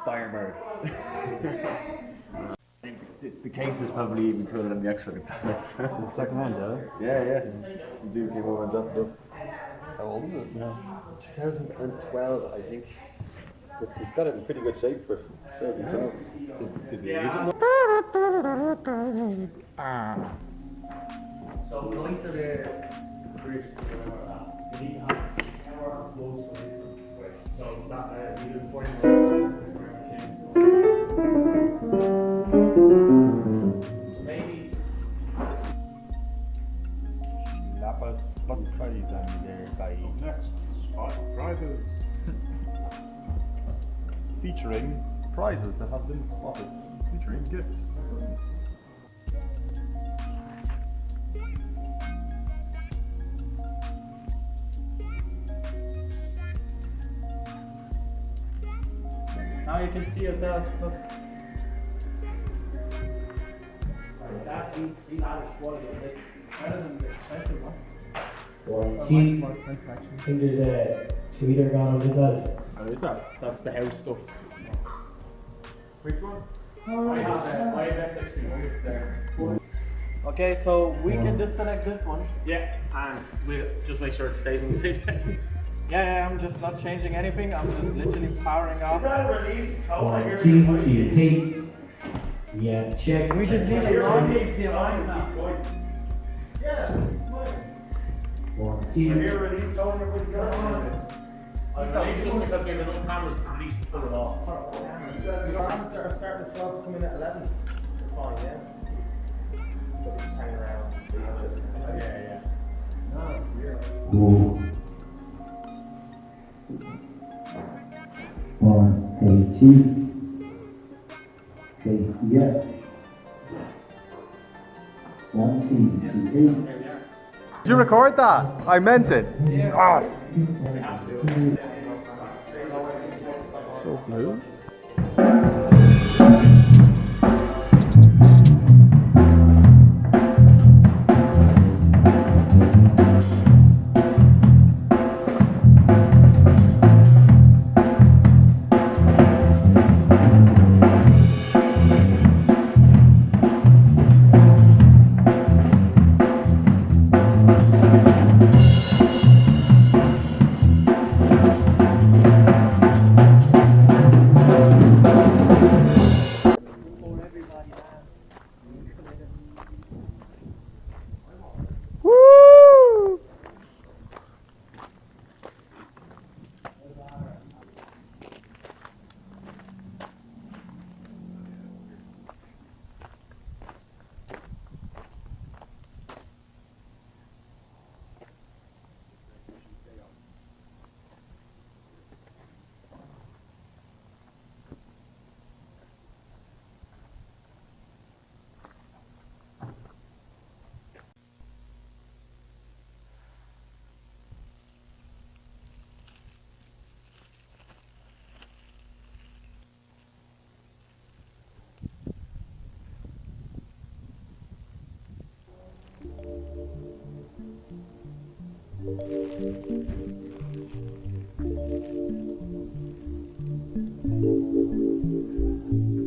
Firebird. The case is probably even cooler than the actual guitar. The second one, though. Yeah. Some dude came over and dropped it. How old is it? Yeah. 2012, I think. But he's got it in pretty good shape for 2012. Did you use it? So going to the Chris, you need to have camera close to it. So that you do 40 so maybe featuring prizes that have been spotted, featuring gifts. Now you can see yourself. Look. That's see that is quality of it. Better than the expensive one. See, I think there's a tweeter gone on this side. Oh, is that? That's the house stuff. Which one? I have SX3 there. Okay, so we can disconnect this one. Yeah, and we'll just make sure it stays in the same settings. Yeah, I'm just not changing anything. I'm just literally powering off. One, two, hey. Yeah, check. We just need a line. Yeah, it's fine. One, two. Relief just because we have enough cameras to at least pull it off. Your hands are starting at 12, come in at 11. Fine, yeah. But just hang around. Yeah. Ooh. One, hey, two. Hey, yeah. One, two, hey. Did you record that? I meant it. Ah. So blue.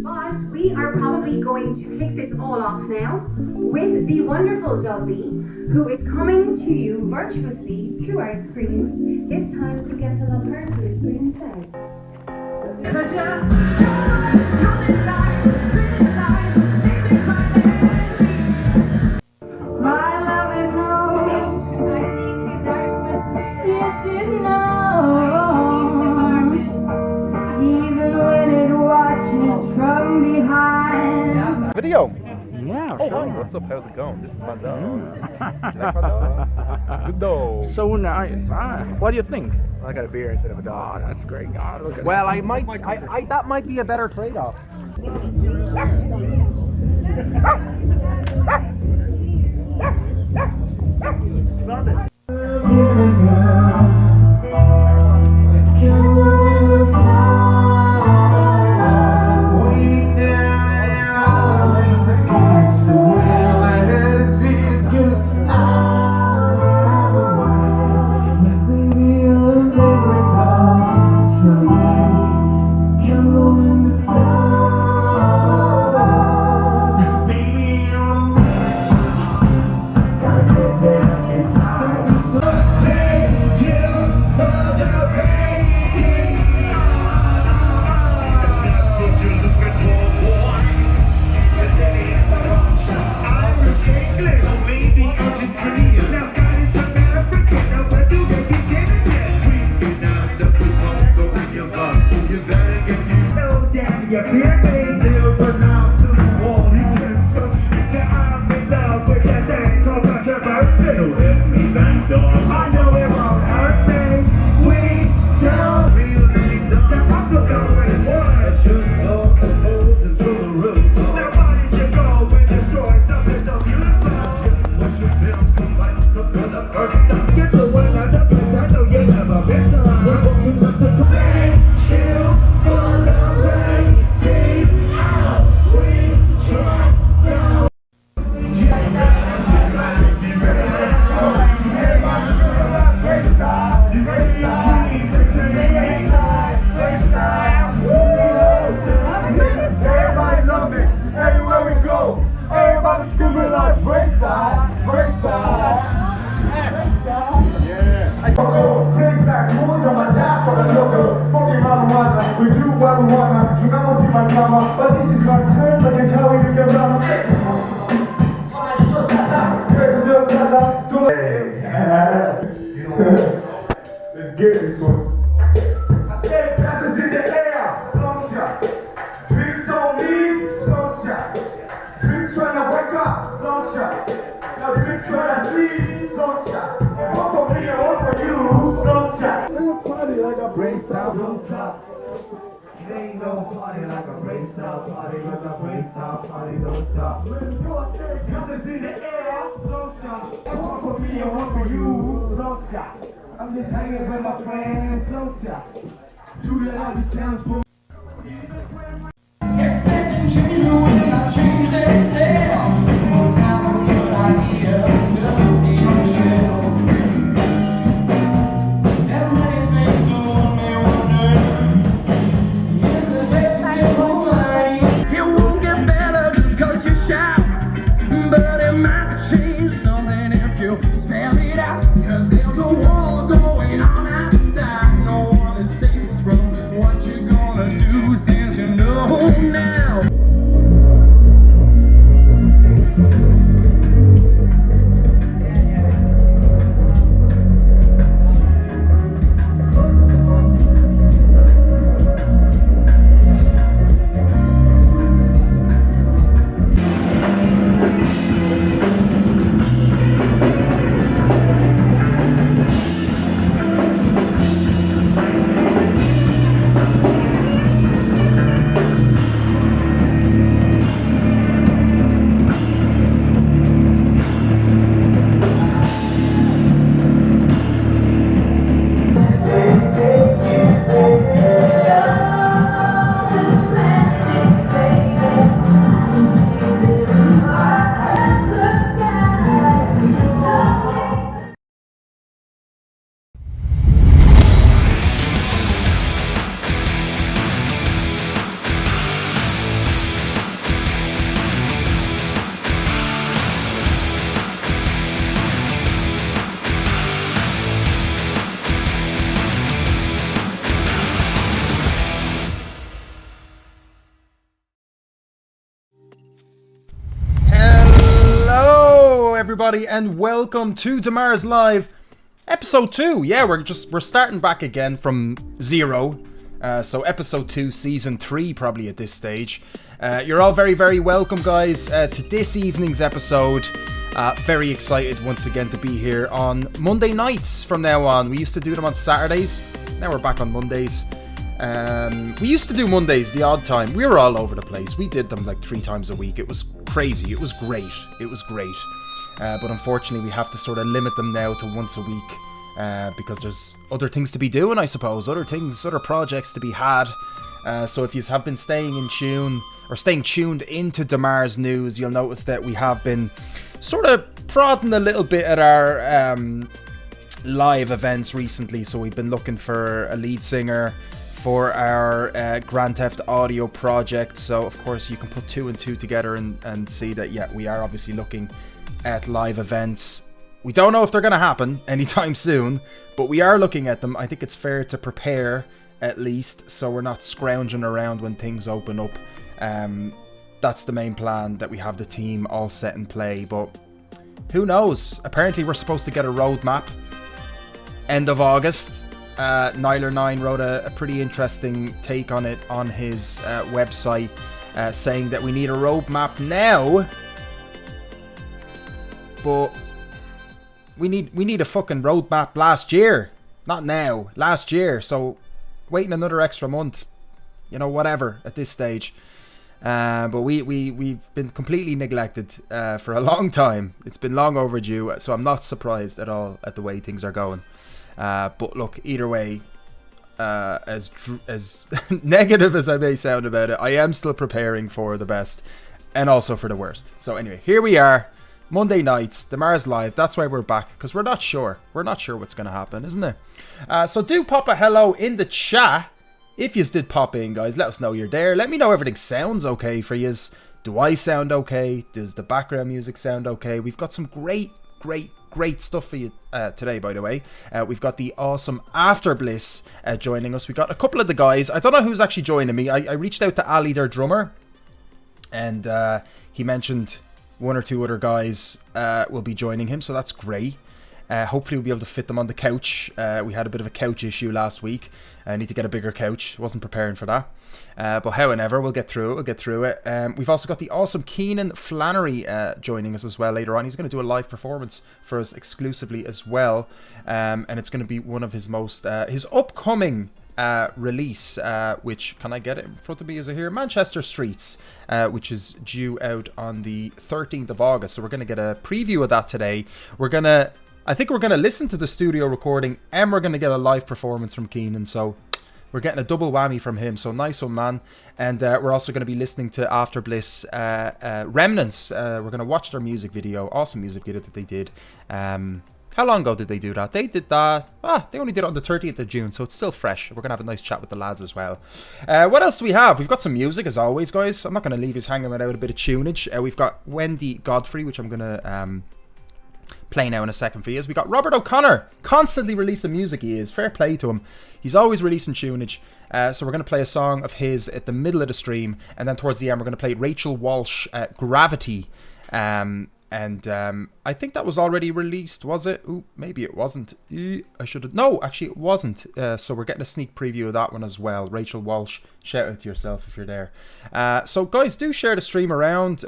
But we are probably going to kick this all off now with the wonderful Dovely, who is coming to you virtuously through our screens. This time you get to love her through the screen instead. My love it knows, yes it knows, even when it watches from behind. Video. Yeah, Oh, sure. hey, what's up? How's it going? This is my dog. Do you like my dog? It's a good dog. So nice. What do you think? I got a beer instead of a dog. Oh, that's great. Oh, look at Well, I that might be a better trade-off. Can go in the sun. rock, slow shot. Now the big sweat I see, slow shot. One for me and one for you, slow shot. Little party like a brain sound, don't stop. Ain't no party like a brain cell party, cause a brain cell party don't stop. Let's go, I said, cause it's in the air, slow shot. One for me and one for you, slow shot. I'm just hanging with my friends, slow shot. Do that all these towns for Expecting change, but when I change, they say, well, that's a good idea. Doesn't seem to shell. There's many things that want me wonder. In the best way, it won't get better just cause you shout. But it might change something if you spell it out. Cause there's a war going on outside. No one is safe from what you're gonna do since you know now. Hello everybody and welcome to deMars Live episode 2. Yeah, we're starting back again from 0. So episode 2 season 3 probably at this stage. You're all very welcome, guys, to this evening's episode. Very excited once again to be here on Monday nights from now on. We used to do them on Saturdays. Now we're back on Mondays. We used to do Mondays the odd time. We were all over the place. We did them like 3 times a week. It was crazy. It was great. But unfortunately we have to sort of limit them now to once a week because there's other things to be doing, I suppose. Other projects to be had. So if you have been staying tuned into deMars news, you'll notice that we have been sort of prodding a little bit at our live events recently. So we've been looking for a lead singer for our Grand Theft Audio project. So of course you can put 2 and 2 together and see that, yeah, we are obviously looking at live events. We don't know if they're going to happen anytime soon, but we are looking at them. I think it's fair to prepare at least, so we're not scrounging around when things open up. That's the main plan, that we have the team all set in play, but who knows? Apparently we're supposed to get a roadmap end of August. Nyler9 wrote a pretty interesting take on it on his website, saying that we need a roadmap now, but we need a fucking roadmap last year, not now, last year. So waiting another extra month, you know, whatever at this stage. But we've been completely neglected for a long time. It's been long overdue, so I'm not surprised at all at the way things are going. But look, either way, as negative as I may sound about it, I am still preparing for the best and also for the worst. So anyway, here we are, Monday nights, deMars Live. That's why we're back, because we're not sure what's going to happen, isn't it? So do pop a hello in the chat. If you did pop in, guys, let us know you're there. Let me know everything sounds okay for you. Do I sound okay? Does the background music sound okay? We've got some great stuff for you today, by the way. We've got the awesome Afterbliss joining us. We got a couple of the guys. I don't know who's actually joining me. I reached out to Ali, their drummer, and he mentioned 1 or 2 other guys will be joining him, so that's great. Hopefully we'll be able to fit them on the couch. We had a bit of a couch issue last week. I need to get a bigger couch. Wasn't preparing for that. But however, we'll get through it. We've also got the awesome Kenan Flannery joining us as well later on. He's going to do a live performance for us exclusively as well. And it's going to be one of his most, his upcoming release, which, can I get it in front of me? Is it here? Manchester Streets, which is due out on the 13th of August. So we're going to get a preview of that today. I think we're going to listen to the studio recording, and we're going to get a live performance from Kenan. So we're getting a double whammy from him. So nice one, man. And we're also going to be listening to Afterbliss Remnants. We're going to watch their music video. Awesome music video that they did. How long ago did they do that? They did that. They only did it on the 30th of June, so it's still fresh. We're going to have a nice chat with the lads as well. What else do we have? We've got some music, as always, guys. I'm not going to leave us hanging without a bit of tunage. We've got WENDY GOFREY, which I'm going to play now in a second for you. We got Robert O'Connor, constantly releasing music. He is. Fair play to him. He's always releasing tunage. So we're going to play a song of his at the middle of the stream, and then towards the end we're going to play Rachel Walsh, Gravity. I think that was already released, was it? Ooh, maybe it wasn't. I should have... No, actually it wasn't. So we're getting a sneak preview of that one as well. Rachel Walsh, shout out to yourself if you're there. So guys, do share the stream around.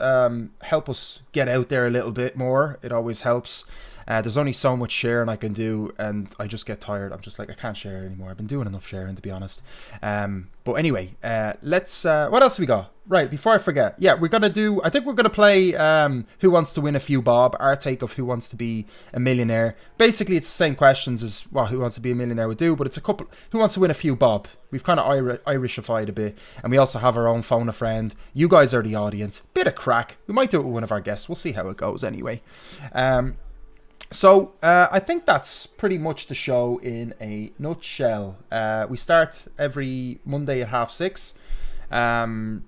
Help us get out there a little bit more. It always helps. There's only so much sharing I can do, and I just get tired. I'm just like, I can't share anymore. I've been doing enough sharing, to be honest. But anyway, let's... what else have we got? Right, before I forget. Yeah, we're going to do... I think we're going to play Who Wants to Win a Few Bob, our take of Who Wants to Be a Millionaire. Basically, it's the same questions as what Who Wants to Be a Millionaire would do, but it's a couple... Who Wants to Win a Few Bob? We've kind of Irishified a bit, and we also have our own phone a friend. You guys are the audience. Bit of crack. We might do it with one of our guests. We'll see how it goes anyway. So, I think that's pretty much the show in a nutshell. We start every Monday at 6:30.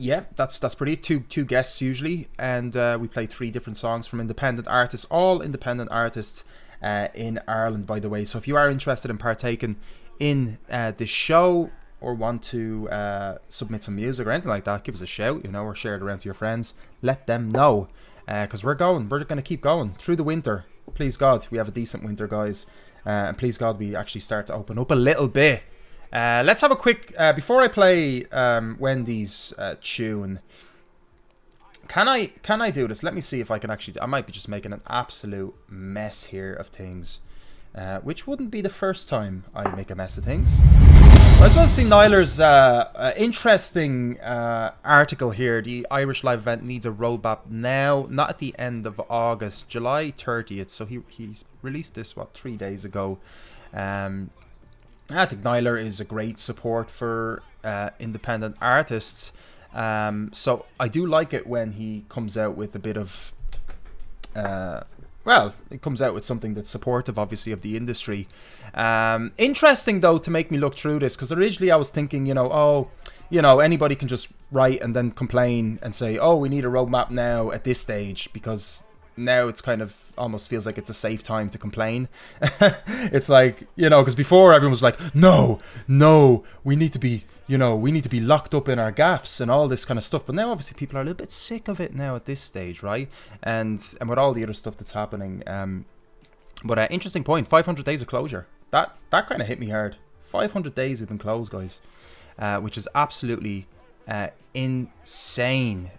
Yeah, that's pretty. Two guests usually, and we play 3 different songs from independent artists, all independent artists in Ireland, by the way. So if you are interested in partaking in this show, or want to submit some music or anything like that, give us a shout, or share it around to your friends. Let them know. Because we're going to keep going through the winter. Please God, we have a decent winter, guys. And please God, we actually start to open up a little bit. Let's have a quick, before I play Wendy's tune, can I do this? Let me see if I can actually, I might be just making an absolute mess here of things. Which wouldn't be the first time I make a mess of things. I just want to see Nyler's interesting article here. The Irish live event needs a roadmap now, not at the end of August, July 30th. So he's released this, 3 days ago. I think Nyler is a great support for independent artists. So I do like it when he comes out with a bit of... well, it comes out with something that's supportive, obviously, of the industry. Interesting, though, to make me look through this, because originally I was thinking, anybody can just write and then complain and say, oh, we need a roadmap now at this stage, because now it's kind of almost feels like it's a safe time to complain. It's like, because before everyone was like, no, we need to be... we need to be locked up in our gaffs and all this kind of stuff. But now, obviously, people are a little bit sick of it now at this stage, right? And with all the other stuff that's happening. But interesting point, 500 days of closure. That kind of hit me hard. 500 days we've been closed, guys. Which is absolutely insane.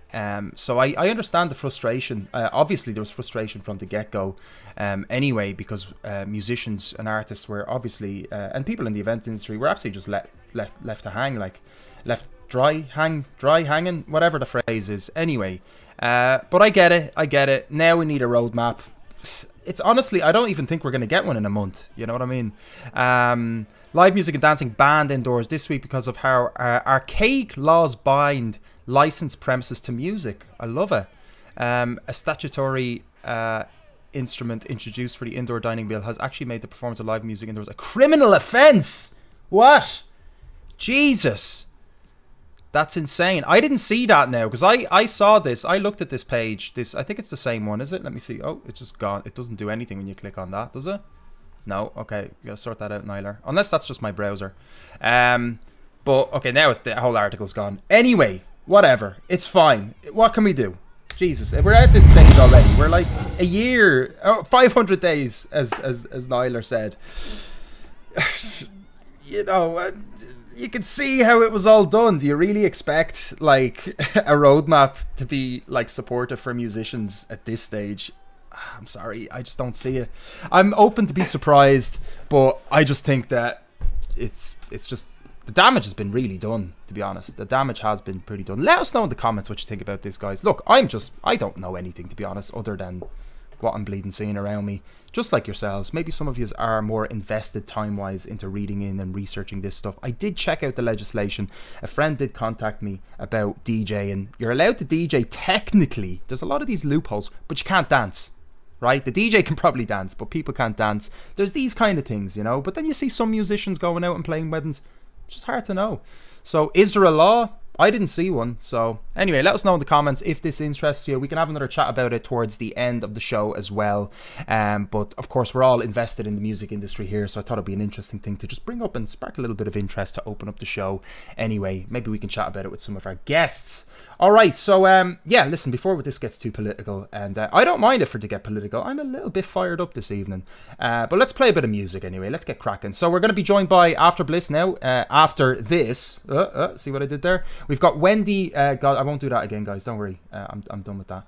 So I understand the frustration. Obviously, there was frustration from the get-go anyway, because musicians and artists were obviously, and people in the event industry were absolutely just left to hang, like left dry hanging, whatever the phrase is. Anyway, but I get it. Now we need a roadmap. It's honestly, I don't even think we're going to get one in a month. You know what I mean? Live music and dancing banned indoors this week because of how archaic laws bind licensed premises to music. I love it. A statutory instrument introduced for the indoor dining bill has actually made the performance of live music indoors a criminal offence. What? Jesus. That's insane. I didn't see that now, because I saw this. I looked at this page. I think it's the same one, is it? Let me see. Oh, it's just gone. It doesn't do anything when you click on that, does it? No. Okay, you gotta sort that out, Nyler. Unless that's just my browser. But okay, now the whole article's gone. Anyway, whatever. It's fine. What can we do? Jesus, we're at this stage already. We're like a year, 500 days, as Nyler said. You know, you can see how it was all done. Do you really expect like a roadmap to be like supportive for musicians at this stage? I'm sorry, I just don't see it. I'm open to be surprised, but I just think that it's just the damage has been really done, to be honest. The damage has been pretty done. Let us know in the comments what you think about this, guys. Look, I don't know anything, to be honest, other than what I'm bleeding seeing around me. Just like yourselves, maybe some of you are more invested time-wise into reading in and researching this stuff. I did check out the legislation. A friend did contact me about DJing. You're allowed to DJ technically. There's a lot of these loopholes, but you can't dance. Right? The DJ can probably dance, but people can't dance. There's these kind of things, you know. But then you see some musicians going out and playing weddings. It's just hard to know. So is there a law? I didn't see one. So anyway, let us know in the comments if this interests you. We can have another chat about it towards the end of the show as well. But of course, we're all invested in the music industry here, so I thought it'd be an interesting thing to just bring up and spark a little bit of interest to open up the show. Anyway, maybe we can chat about it with some of our guests. All right, so yeah, listen, before this gets too political, and I don't mind it for it to get political. I'm a little bit fired up this evening. But let's play a bit of music anyway. Let's get cracking. So we're going to be joined by Afterbliss now. After this, see what I did there? We've got Wendy. God, I won't do that again, guys. Don't worry. I'm done with that.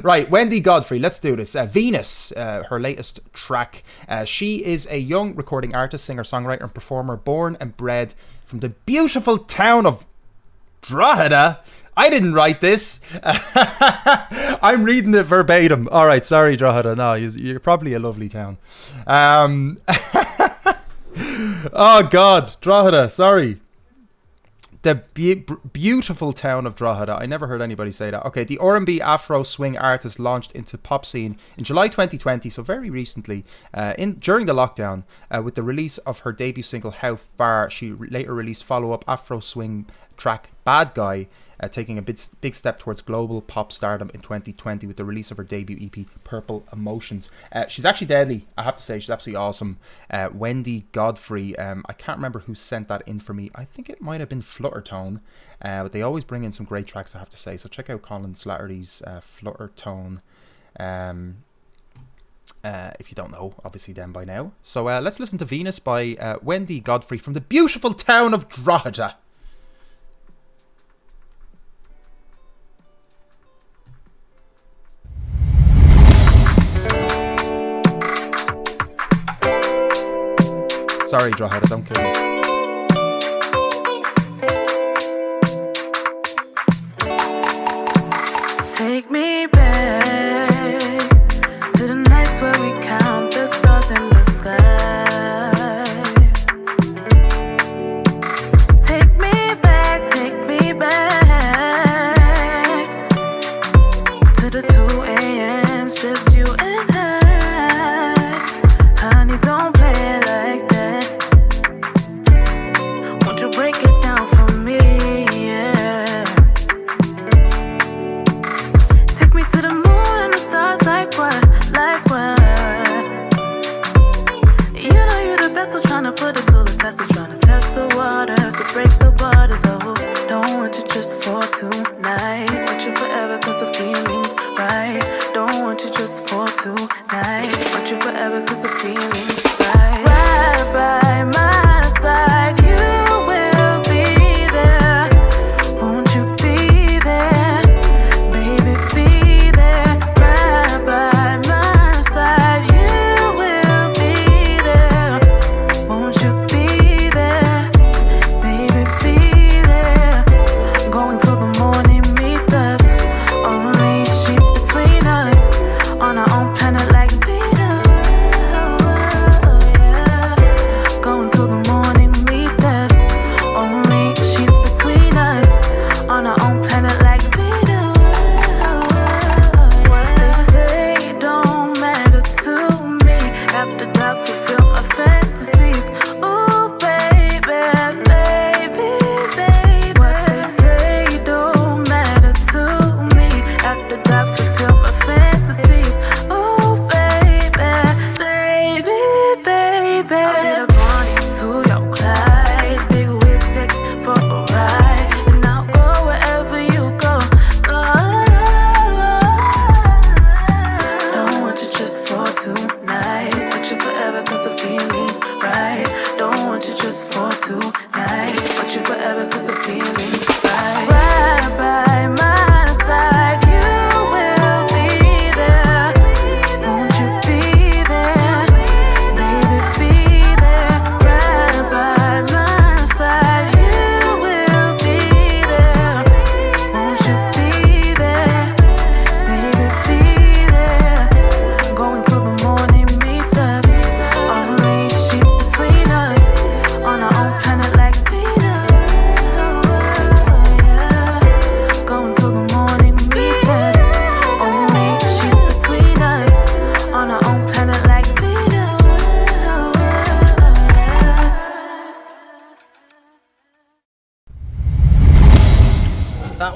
Right, Wendy Godfrey, let's do this. Venus, her latest track. She is a young recording artist, singer, songwriter, and performer, born and bred from the beautiful town of Drogheda. I didn't write this. I'm reading it verbatim. All right, sorry, Drogheda. No, you're probably a lovely town. Oh God, Drogheda. Sorry. The beautiful town of Drogheda. I never heard anybody say that. Okay, the R&B Afro swing artist launched into pop scene in July 2020, so very recently, during the lockdown, with the release of her debut single, How Far. She later released follow-up Afro swing track, Bad Guy, taking a big step towards global pop stardom in 2020 with the release of her debut EP, Purple Emotions. She's actually deadly, I have to say. She's absolutely awesome. Wendy Godfrey, I can't remember who sent that in for me. I think it might have been Fluttertone, but they always bring in some great tracks, I have to say. So check out Colin Slattery's Fluttertone. If you don't know, obviously then by now. So let's listen to Venus by Wendy Godfrey from the beautiful town of Drogheda. Sorry, Drogheda, don't kill me. Take me back to the nights where we count the stars in the sky. Take me back to the 2 a.m.s, just you and I. Honey, don't play it like that. Won't you break it down for me, yeah. Take me to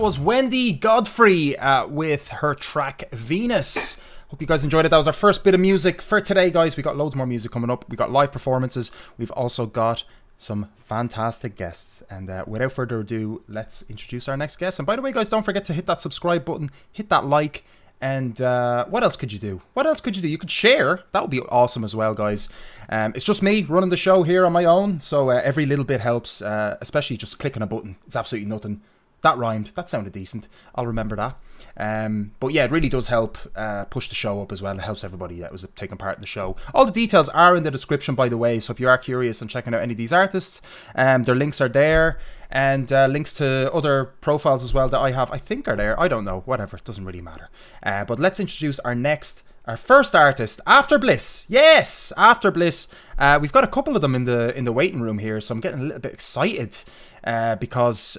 was Wendy Godfrey with her track Venus. Hope you guys enjoyed it. That was our first bit of music for today, guys. We got loads more music coming up. We got live performances. We've also got some fantastic guests. And without further ado, let's introduce our next guest. And by the way, guys, don't forget to hit that subscribe button, hit that like. And what else could you do? You could share. That would be awesome as well, guys. It's just me running the show here on my own. So every little bit helps, especially just clicking a button. It's absolutely nothing. That rhymed. That sounded decent. I'll remember that. But yeah, it really does help push the show up as well. It helps everybody that was taking part in the show. All the details are in the description, by the way. So if you are curious on checking out any of these artists, their links are there. And links to other profiles as well that I have, I think are there. I don't know. Whatever. It doesn't really matter. But let's introduce our first artist, Afterbliss. Yes, Afterbliss. We've got a couple of them in the waiting room here, so I'm getting a little bit excited because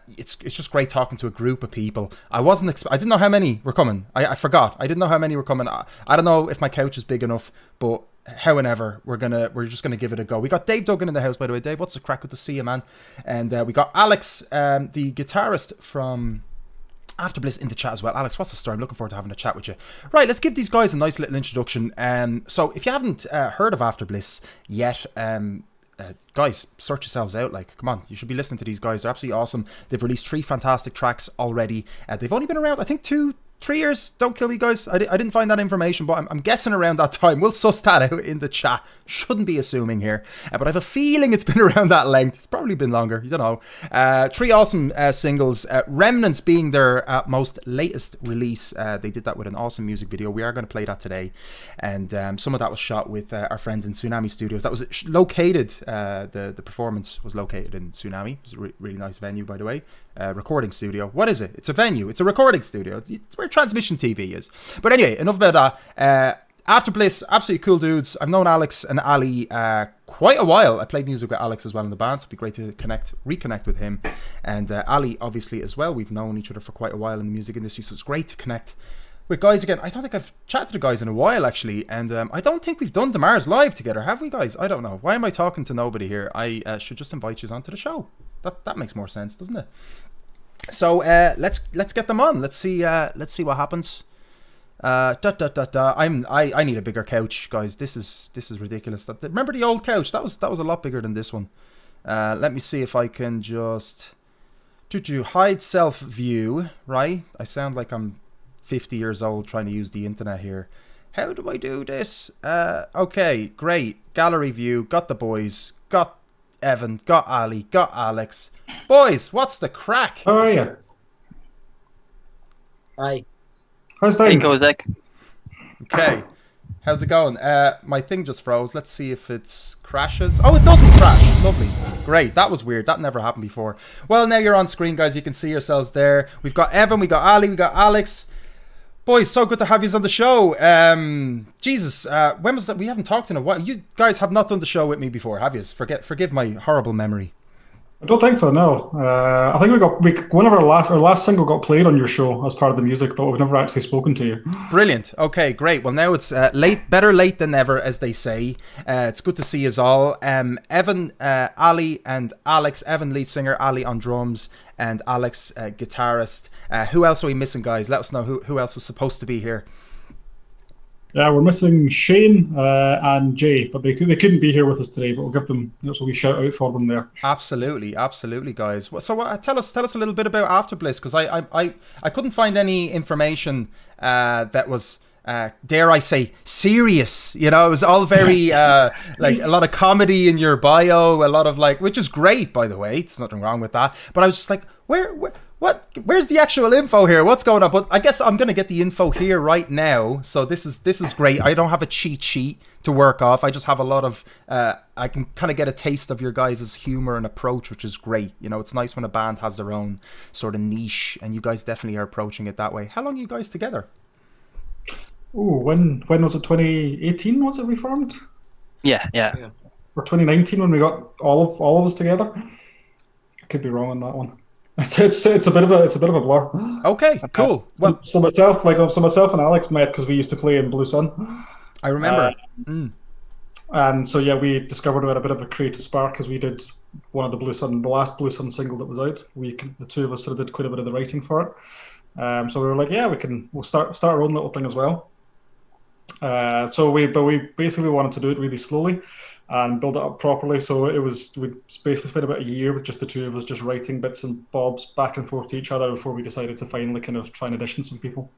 it's just great talking to a group of people. I didn't know how many were coming. I forgot. I didn't know how many were coming. I don't know if my couch is big enough, but however, we're just gonna give it a go. We got Dave Duggan in the house, by the way. Dave, what's the crack? Good to see you, man. And we got Alex, the guitarist from Afterbliss, in the chat as well. Alex, what's the story? I'm looking forward to having a chat with you. Right, let's give these guys a nice little introduction. So if you haven't heard of Afterbliss yet, guys, sort yourselves out. Like, come on, you should be listening to these guys. They're absolutely awesome. They've released 3 fantastic tracks already. They've only been around, I think, 3 years. Don't kill me, guys. I didn't find that information, but I'm guessing around that time. We'll suss that out in the chat. Shouldn't be assuming here. But I have a feeling it's been around that length. It's probably been longer. You don't know. 3 awesome singles. Remnants being their most latest release. They did that with an awesome music video. We are going to play that today. And some of that was shot with our friends in Tsunami Studios. That was located, the performance was located in Tsunami. It was a really nice venue, by the way. Recording studio. What is it? It's a venue. It's a recording studio. It's where Transmission TV is. But anyway, enough about that. Afterbliss, absolutely cool dudes. I've known Alex and Ali quite a while. I played music with Alex as well in the band, so it'd be great to reconnect with him. And Ali, obviously, as well. We've known each other for quite a while in the music industry, so it's great to connect with guys again. I don't think I've chatted to the guys in a while, actually. And I don't think we've done deMars live together, have we, guys? I don't know. Why am I talking to nobody here? I should just invite you onto the show. That makes more sense, doesn't it? So let's get them on. Let's see what happens. I need a bigger couch, guys. This is ridiculous. Remember the old couch? That was a lot bigger than this one. Let me see if I can just hide self view. Right? I sound like I'm 50 years old trying to use the internet here. How do I do this? Okay, great. Gallery view. Got the boys. Got Evan. Got Ali. Got Alex. Boys, what's the crack? How are you? Hi. How's things? Hey, Zach. Okay. How's it going? My thing just froze. Let's see if it crashes. Oh, it doesn't crash. Lovely. Great. That was weird. That never happened before. Well, now you're on screen, guys. You can see yourselves there. We've got Evan. We got Ali. We got Alex. Boys, so good to have you on the show. Jesus, when was that? We haven't talked in a while. You guys have not done the show with me before, have you? Forgive my horrible memory. I don't think so, no. I think one of our last single got played on your show as part of the music, but we've never actually spoken to you. Brilliant. Okay, great. Well, now it's better late than never, as they say. It's good to see us all. Evan, Ali, and Alex. Evan, lead singer, Ali on drums, and Alex, guitarist. Who else are we missing, guys? Let us know who else is supposed to be here. Yeah, we're missing Shane and Jay, but they couldn't be here with us today. But we'll give them a wee shout out for them there. Absolutely, guys. So tell us a little bit about Afterbliss, because I couldn't find any information that was dare I say serious. You know, it was all very like a lot of comedy in your bio, a lot of which is great, by the way. There's nothing wrong with that. But I was just like, where's the actual info here? What's going on? But I guess I'm gonna get the info here right now. So this is great. I don't have a cheat sheet to work off. I just have a lot of I can kind of get a taste of your guys' humor and approach, which is great. You know, it's nice when a band has their own sort of niche, and you guys definitely are approaching it that way. How long are you guys together? Oh, when was it? 2018 was it we formed? Yeah. Or 2019 when we got all of us together. I could be wrong on that one. It's a bit of a blur. Okay, cool. So myself and Alex met because we used to play in Blue Sun. I remember. And so yeah, we discovered we had a bit of a creative spark because we did one of the the last Blue Sun single that was out. The two of us sort of did quite a bit of the writing for it. So we were like, yeah, we'll start our own little thing as well. So we basically wanted to do it really slowly and build it up properly. So we basically spent about a year with just the two of us, just writing bits and bobs back and forth to each other before we decided to finally kind of try and audition some people.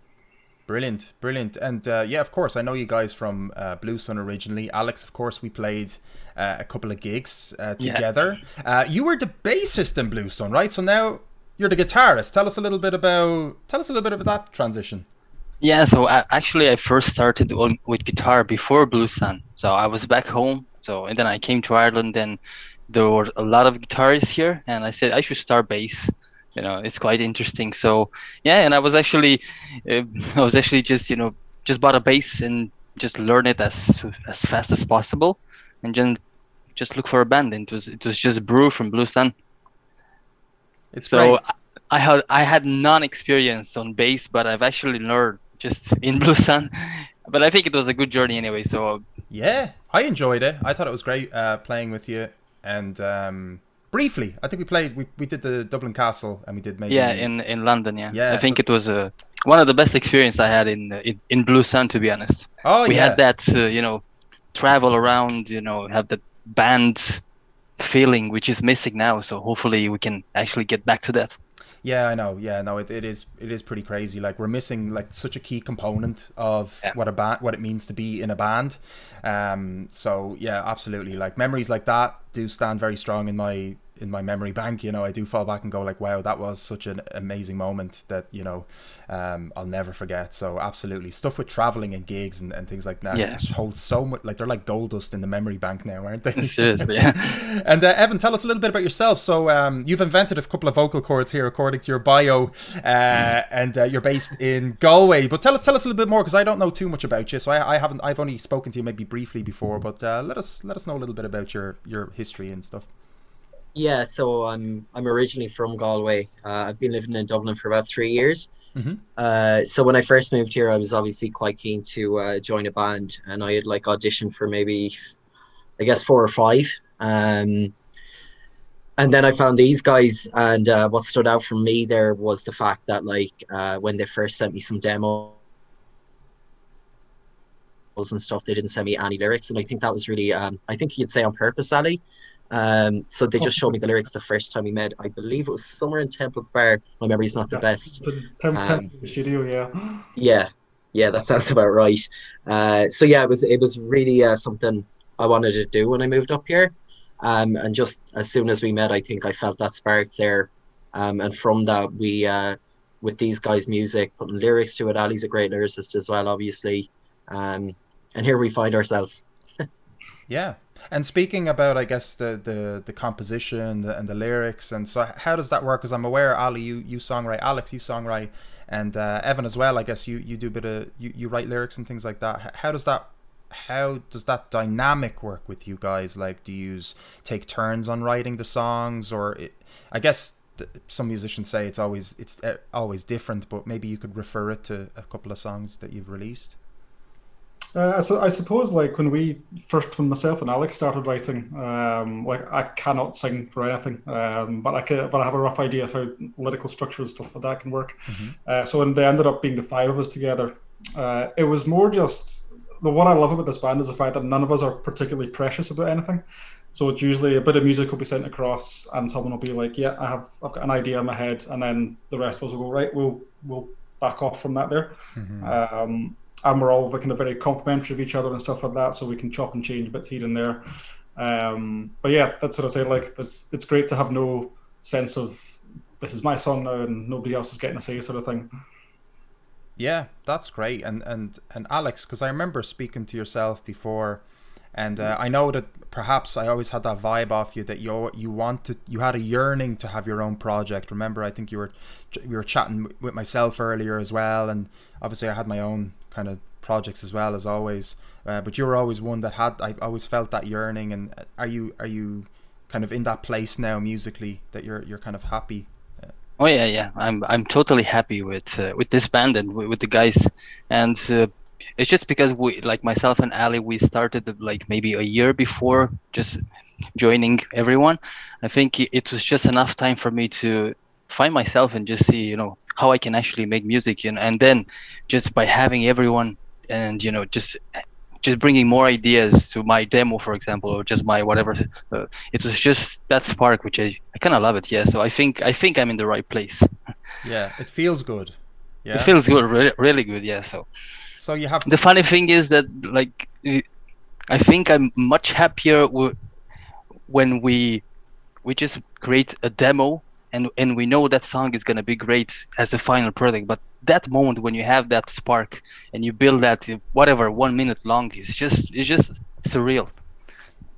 Brilliant. And yeah, of course, I know you guys from Blue Sun originally. Alex, of course, we played a couple of gigs together. You were the bassist in Blue Sun, right? So now you're the guitarist. Tell us a little bit about that transition. Yeah, so I first started with guitar before Blue Sun. So I was back home. And then I came to Ireland, and there were a lot of guitarists here, and I said I should start bass. It's quite interesting. So yeah, and I was actually just bought a bass and just learn it as fast as possible, and then just look for a band. And it was just Brew from Blue Sun. So I had non-experience on bass, but I've actually learned just in Blue Sun. But I think it was a good journey anyway. So yeah, I enjoyed it. I thought it was great playing with you. And briefly, I think we did the Dublin Castle, and we did maybe in London. I think it was one of the best experience I had in Blue Sun, to be honest. We had that travel around, have that band feeling, which is missing now. So hopefully we can actually get back to that. Yeah, I know. Yeah, no, it is pretty crazy. Like, we're missing like such a key component of what it means to be in a band. So yeah, absolutely. Like, memories like that do stand very strong in my memory bank. I do fall back and go like, wow, that was such an amazing moment that I'll never forget. So absolutely, stuff with traveling and gigs and things like that holds so much. Like, they're like gold dust in the memory bank now, aren't they? Seriously, yeah. And Evan, tell us a little bit about yourself. So you've invented a couple of vocal cords here, according to your bio, and you're based in Galway. But tell us a little bit more, because I don't know too much about you. So I've only spoken to you maybe briefly before, but let us know a little bit about your history and stuff. Yeah, so I'm originally from Galway. I've been living in Dublin for about 3 years. Mm-hmm. So when I first moved here, I was obviously quite keen to join a band, and I had like auditioned for maybe, I guess, 4 or 5. And then I found these guys, and what stood out for me there was the fact that when they first sent me some demos and stuff, they didn't send me any lyrics, and I think that was really, I think you'd say on purpose, Ali. So they just showed me the lyrics the first time we met. I believe it was somewhere in Temple Bar. My memory's not the best. Temple studio, yeah. Yeah, that sounds about right. So yeah, it was really something I wanted to do when I moved up here. And just as soon as we met, I think I felt that spark there. And from that, we with these guys' music, putting lyrics to it. Ali's a great lyricist as well, obviously. And here we find ourselves. Yeah. And speaking about, I guess, the composition and the lyrics, and so how does that work? Because I'm aware, Ali, you songwrite, Alex, you songwrite, and Evan as well. I guess you do a bit of you write lyrics and things like that. How does that dynamic work with you guys? Like, do you take turns on writing the songs, or I guess some musicians say it's always different, but maybe you could refer it to a couple of songs that you've released. So I suppose when myself and Alex started writing, I cannot sing for anything, but I have a rough idea of how lyrical structure and stuff like that can work. Mm-hmm. So when they ended up being the 5 of us together, it was more just what I love about this band is the fact that none of us are particularly precious about anything. So it's usually a bit of music will be sent across, and someone will be like, "Yeah, I've got an idea in my head," and then the rest of us will go, "Right, we'll back off from that there." Mm-hmm. And we're all kind of very complimentary of each other and stuff like that, so we can chop and change bits here and there. But yeah, that's what I say. Like, it's great to have no sense of this is my song now and nobody else is getting a say, sort of thing. Yeah, that's great. And Alex, because I remember speaking to yourself before, and I know that perhaps I always had that vibe off you that you had a yearning to have your own project. Remember, I think we were chatting with myself earlier as well, and obviously I had my own kind of projects as well, as always. But you were always one that I always felt that yearning. And are you kind of in that place now musically that you're kind of happy? Oh yeah. I'm totally happy with this band and with the guys, and it's just because we, like myself and Ali, we started like maybe a year before just joining everyone. I think it was just enough time for me to find myself and just see, how I can actually make music, and then just by having everyone and just bringing more ideas to my demo, for example, or just my whatever, it was just that spark, which I kind of love it. Yeah, so I think I'm in the right place. Yeah, it feels good. Yeah, it feels good, really good. Yeah, so you have the funny thing is that, like, I think I'm much happier when we just create a demo and we know that song is gonna be great as a final product, but that moment when you have that spark and you build that whatever 1 minute long, it's just surreal.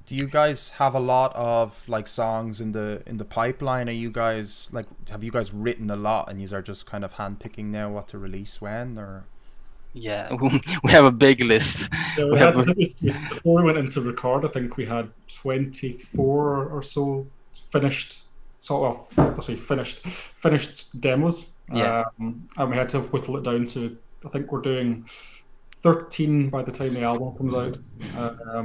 Do you guys have a lot of like songs in the pipeline? Are you guys like, have you guys written a lot and you are just kind of handpicking now what to release when, or? Yeah, we have a big list. Yeah, before we went into record, I think we had 24 or so finished demos. Yeah. And we had to whittle it down to, I think we're doing 13 by the time the album comes out.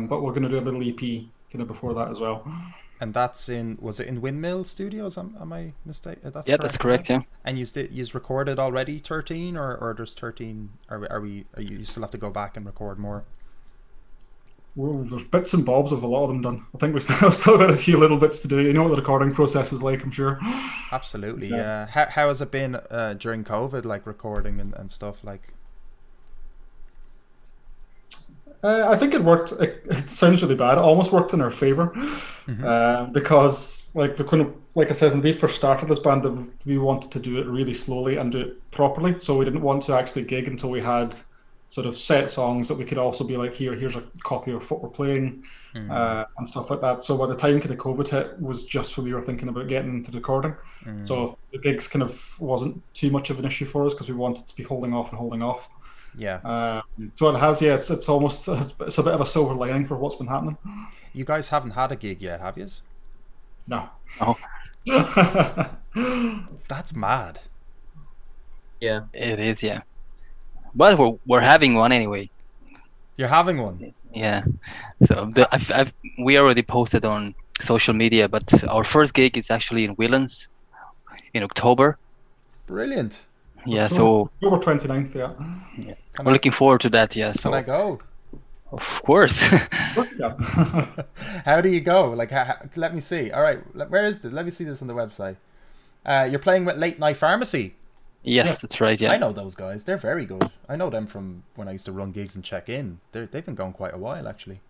But we're going to do a little EP kind of before that as well. And that's was it in Windmill Studios? Am I mistaken? That's correct. Yeah. And you've recorded already 13, or there's 13? You still have to go back and record more? Well, there's bits and bobs of a lot of them done. I think we still got a few little bits to do. You know what the recording process is like, I'm sure. Absolutely, yeah. How has it been during COVID, like recording and stuff like? I think it worked. It sounds really bad. It almost worked in our favor, because like I said, when we first started this band, we wanted to do it really slowly and do it properly. So we didn't want to actually gig until we had sort of set songs that we could also be like, here's a copy of what we're playing, and stuff like that. So by the time kind of COVID hit was just when we were thinking about getting into recording. So the gigs kind of wasn't too much of an issue for us because we wanted to be holding off. Yeah. So it has, yeah. It's almost it's a bit of a silver lining for what's been happening. You guys haven't had a gig yet, have you? No. Oh. That's mad. Yeah, it is. Yeah, but we're having one anyway. You're having one. Yeah. So we already posted on social media, but our first gig is actually in Whelan's in October. Brilliant. Yeah, so October 29th, yeah. We're looking forward to that, yeah. So can I go? Of course. How do you go? Like, let me see. All right, where is this? Let me see this on the website. You're playing with Late Night Pharmacy. Yes, that's right, yeah. I know those guys. They're very good. I know them from when I used to run gigs and check in. They've been going quite a while, actually.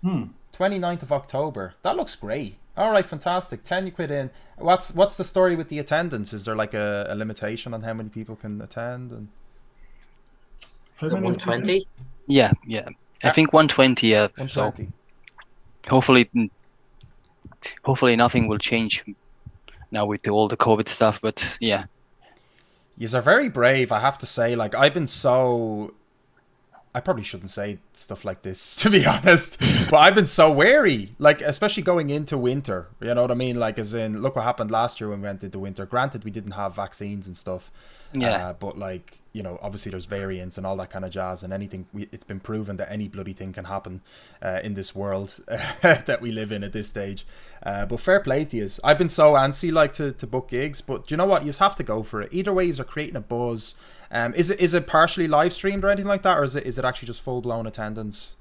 29th of October. That looks great. All right, fantastic. 10 you quid in. What's the story with the attendance? Is there like a limitation on how many people can attend? And is it 120? Yeah. I think 120. Yeah. 120. So hopefully nothing will change now with all the COVID stuff. But yeah. Yous are very brave, I have to say. Like, I've been so... I probably shouldn't say stuff like this, to be honest, but I've been so wary, like, especially going into winter, you know what I mean? Like, as in, look what happened last year when we went into winter. Granted, we didn't have vaccines and stuff, but, like, you know, obviously there's variants and all that kind of jazz, and anything, it's been proven that any bloody thing can happen in this world that we live in at this stage. But fair play to yous. I've been so antsy, like, to book gigs, but do you know what? Yous have to go for it. Either way, yous are creating a buzz. Is it partially live streamed or anything like that, or is it actually just full blown attendance?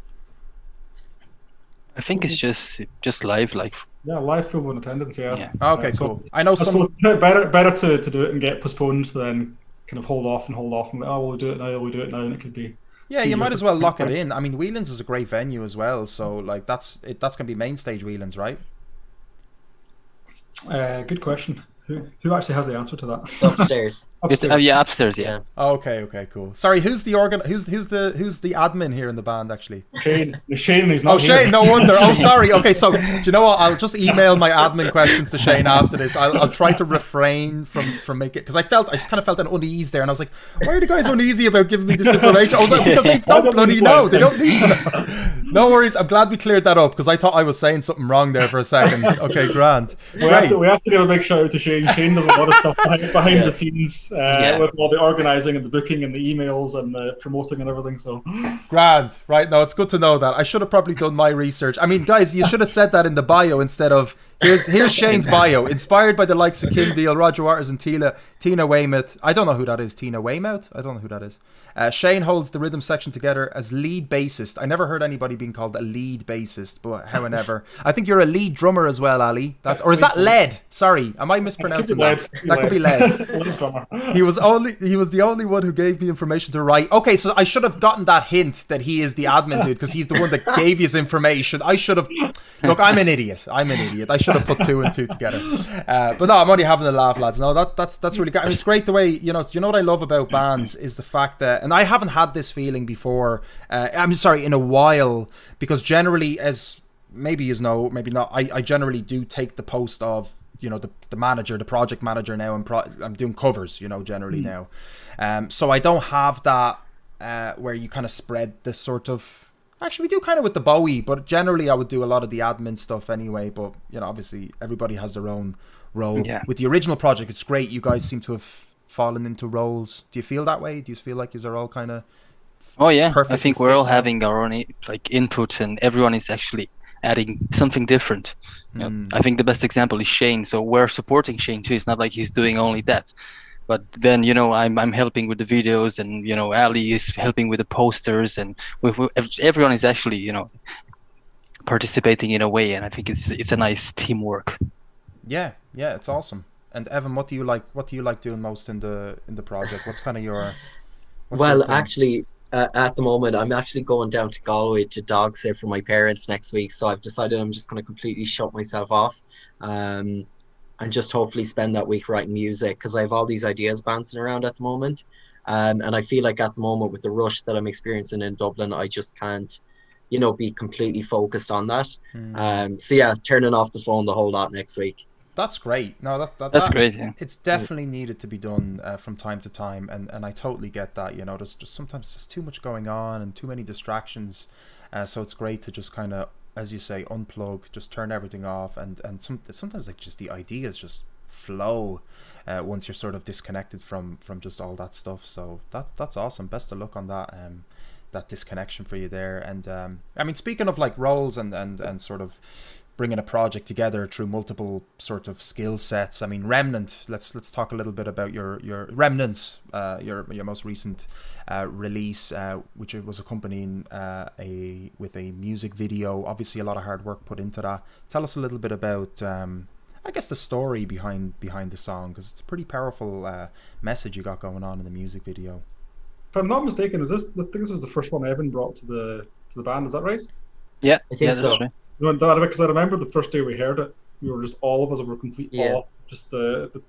I think it's just live, like. Yeah, live full blown attendance. Yeah. Okay, cool. I know some. Better to do it and get postponed than kind of hold off and like, oh, we'll do it now, and it could be. Yeah, you might as well lock it in. I mean, Whelan's is a great venue as well, so like that's gonna be main stage Whelan's, right? Good question. Who actually has the answer to that? It's upstairs. Upstairs. Yeah. Okay, cool. Sorry, who's the admin here in the band actually? Shane, he's not. Oh, Shane, here. No wonder. Oh, sorry. Okay, so do you know what? I'll just email my admin questions to Shane after this. I'll try to refrain from making it, because I just kind of felt an unease there, and I was like, why are the guys uneasy about giving me this information? I was like, because they don't bloody know. They don't need to know. No worries. I'm glad we cleared that up because I thought I was saying something wrong there for a second. Okay, grand. We have to give a big shout out to Shane. Shane does a lot of stuff behind the scenes with all the organising and the booking and the emails and the promoting and everything. So grand, right? No, it's good to know that. I should have probably done my research. I mean, guys, you should have said that in the bio instead of here's Shane's bio. Inspired by the likes of Kim Deal, Roger Waters, and Tina Weymouth. I don't know who that is. Tina Weymouth? I don't know who that is. Shane holds the rhythm section together as lead bassist. I never heard anybody being called a lead bassist, but however, I think you're a lead drummer as well, Ali. Or is that lead? Sorry, am I mispronouncing that? That could be lead. He was the only one who gave me information to write. Okay, so I should have gotten that hint that he is the admin dude because he's the one that gave you his information. I should have. Look, I'm an idiot. I should have put 2 and 2 together. But no, I'm only having a laugh, lads. No, that's really good. I mean, it's great the way you know what I love about bands is the fact that. And I haven't had this feeling before, in a while, because generally, as maybe you know, maybe not, I generally do take the post of, you know, the manager, the project manager now, and I'm doing covers, you know, generally now. So I don't have that where you kind of spread this sort of, actually we do kind of with the Bowie, but generally I would do a lot of the admin stuff anyway, but, you know, obviously everybody has their own role. Yeah. With the original project, it's great. You guys seem to have fallen into roles. Do you feel that way? Do you feel like you're all kind of I think we're all having our own like inputs, and everyone is actually adding something different. You know, I think the best example is Shane, so we're supporting Shane too. It's not like he's doing only that, but then, you know, I'm helping with the videos, and, you know, Ali is helping with the posters, and everyone is actually, you know, participating in a way, and I think it's a nice teamwork. Yeah, it's awesome. And Evan, what do you like doing most in the project? What's kind of your actually, at the moment, I'm actually going down to Galway to dog sit for my parents next week. So I've decided I'm just going to completely shut myself off, and just hopefully spend that week writing music, because I have all these ideas bouncing around at the moment, and I feel like at the moment with the rush that I'm experiencing in Dublin, I just can't, you know, be completely focused on that. So yeah, turning off the phone the whole lot next week. That's great. No, that's great. Yeah. It's definitely needed to be done from time to time, and I totally get that. You know, there's just sometimes there's too much going on and too many distractions, so it's great to just kind of, as you say, unplug, just turn everything off, and sometimes like just the ideas just flow once you're sort of disconnected from just all that stuff. So that's awesome. Best of luck on that that disconnection for you there. And I mean, speaking of like roles and sort of bringing a project together through multiple sort of skill sets. I mean, Remnant. Let's talk a little bit about your Remnants, your most recent release, which was accompanying with a music video. Obviously, a lot of hard work put into that. Tell us a little bit about, I guess, the story behind the song, because it's a pretty powerful message you got going on in the music video. If I'm not mistaken, I think this was the first one Evan brought to the band. Is that right? Yeah, I think so. Right. You know, because I remember the first day we heard it, we were just, all of us were complete awe. Just the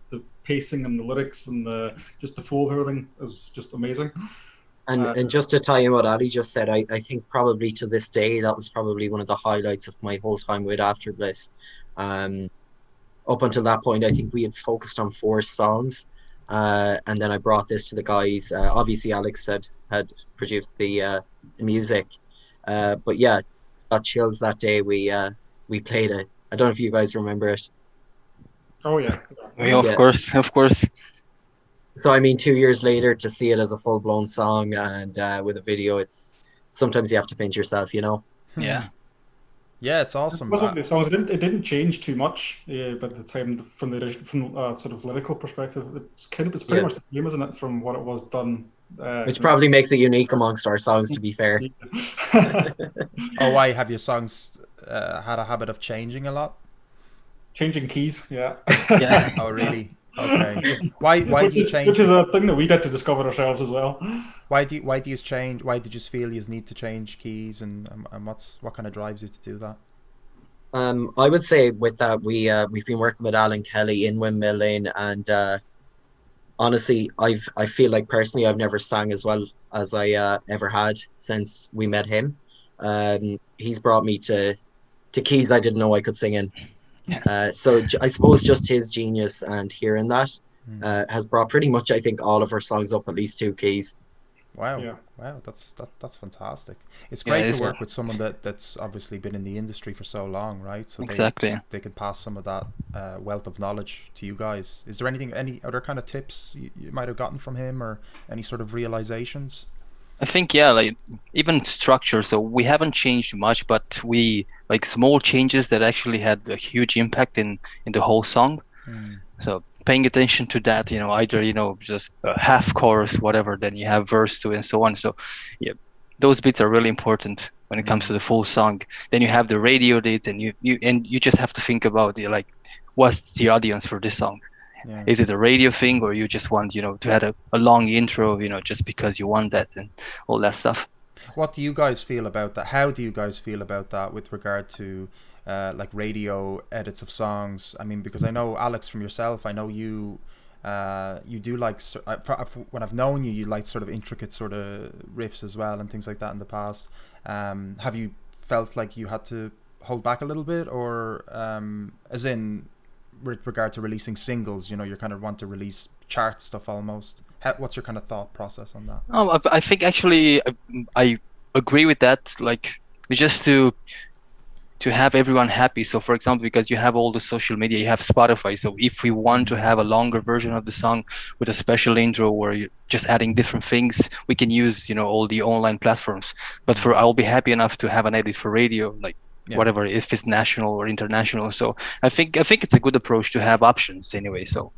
pacing and the lyrics and just the flow of everything is just amazing. And just to tie in what Ali just said, I think probably to this day that was probably one of the highlights of my whole time with Afterbliss. Up until that point, I think we had focused on 4 songs, and then I brought this to the guys. Obviously, Alex had produced the music, but yeah. Got chills that day. We played it. I don't know if you guys remember it. Oh yeah. Of course. So I mean, 2 years later to see it as a full-blown song and with a video, it's sometimes you have to pinch yourself, you know. Yeah. Yeah, it's awesome. It didn't change too much by the time from sort of lyrical perspective. It's pretty much the same, isn't it, from what it was done. Which probably makes it unique amongst our songs, to be fair. Oh, why have your songs had a habit of changing a lot? Changing keys, yeah. Yeah. Oh, really? Okay. Why do you change? Which is a thing that we had to discover ourselves as well. Why do you change? Why did you feel you need to change keys, and what kind of drives you to do that? I would say with that we've been working with Alan Kelly in Windmilling, and honestly, I feel like personally I've never sang as well as I ever had since we met him. He's brought me to keys I didn't know I could sing in. So I suppose just his genius and hearing that has brought pretty much, I think, all of our songs up at least 2 keys. Wow. Yeah. Wow, that's fantastic. It's great to it's work with someone that's obviously been in the industry for so long, right? So Exactly. they can pass some of that wealth of knowledge to you guys. Is there any other kind of tips you might have gotten from him, or any sort of realizations? I think, yeah, like even structure. So we haven't changed much, but we like small changes that actually had a huge impact in the whole song. So paying attention to that, either just a half chorus, whatever, then you have verse to, and so on. So yeah, those bits are really important when it comes to the full song. Then you have the radio dates, and you just have to think about like, what's the audience for this song? Yeah. Is it a radio thing, or you just want to have a long intro, just because you want that and all that stuff? What do you guys feel about that? How do you guys feel about that with regard to like radio edits of songs? I mean, because I know, Alex, from yourself, I know you do like, when I've known you, you like sort of intricate sort of riffs as well and things like that in the past. Have you felt like you had to hold back a little bit, or as in with regard to releasing singles, you kind of want to release chart stuff almost? What's your kind of thought process on that? Oh, I think actually I agree with that. Like, just to have everyone happy. So for example, because you have all the social media, you have Spotify. So if we want to have a longer version of the song with a special intro where you're just adding different things, we can use all the online platforms. But I'll be happy enough to have an edit for radio, like whatever, if it's national or international. So I think it's a good approach to have options anyway. So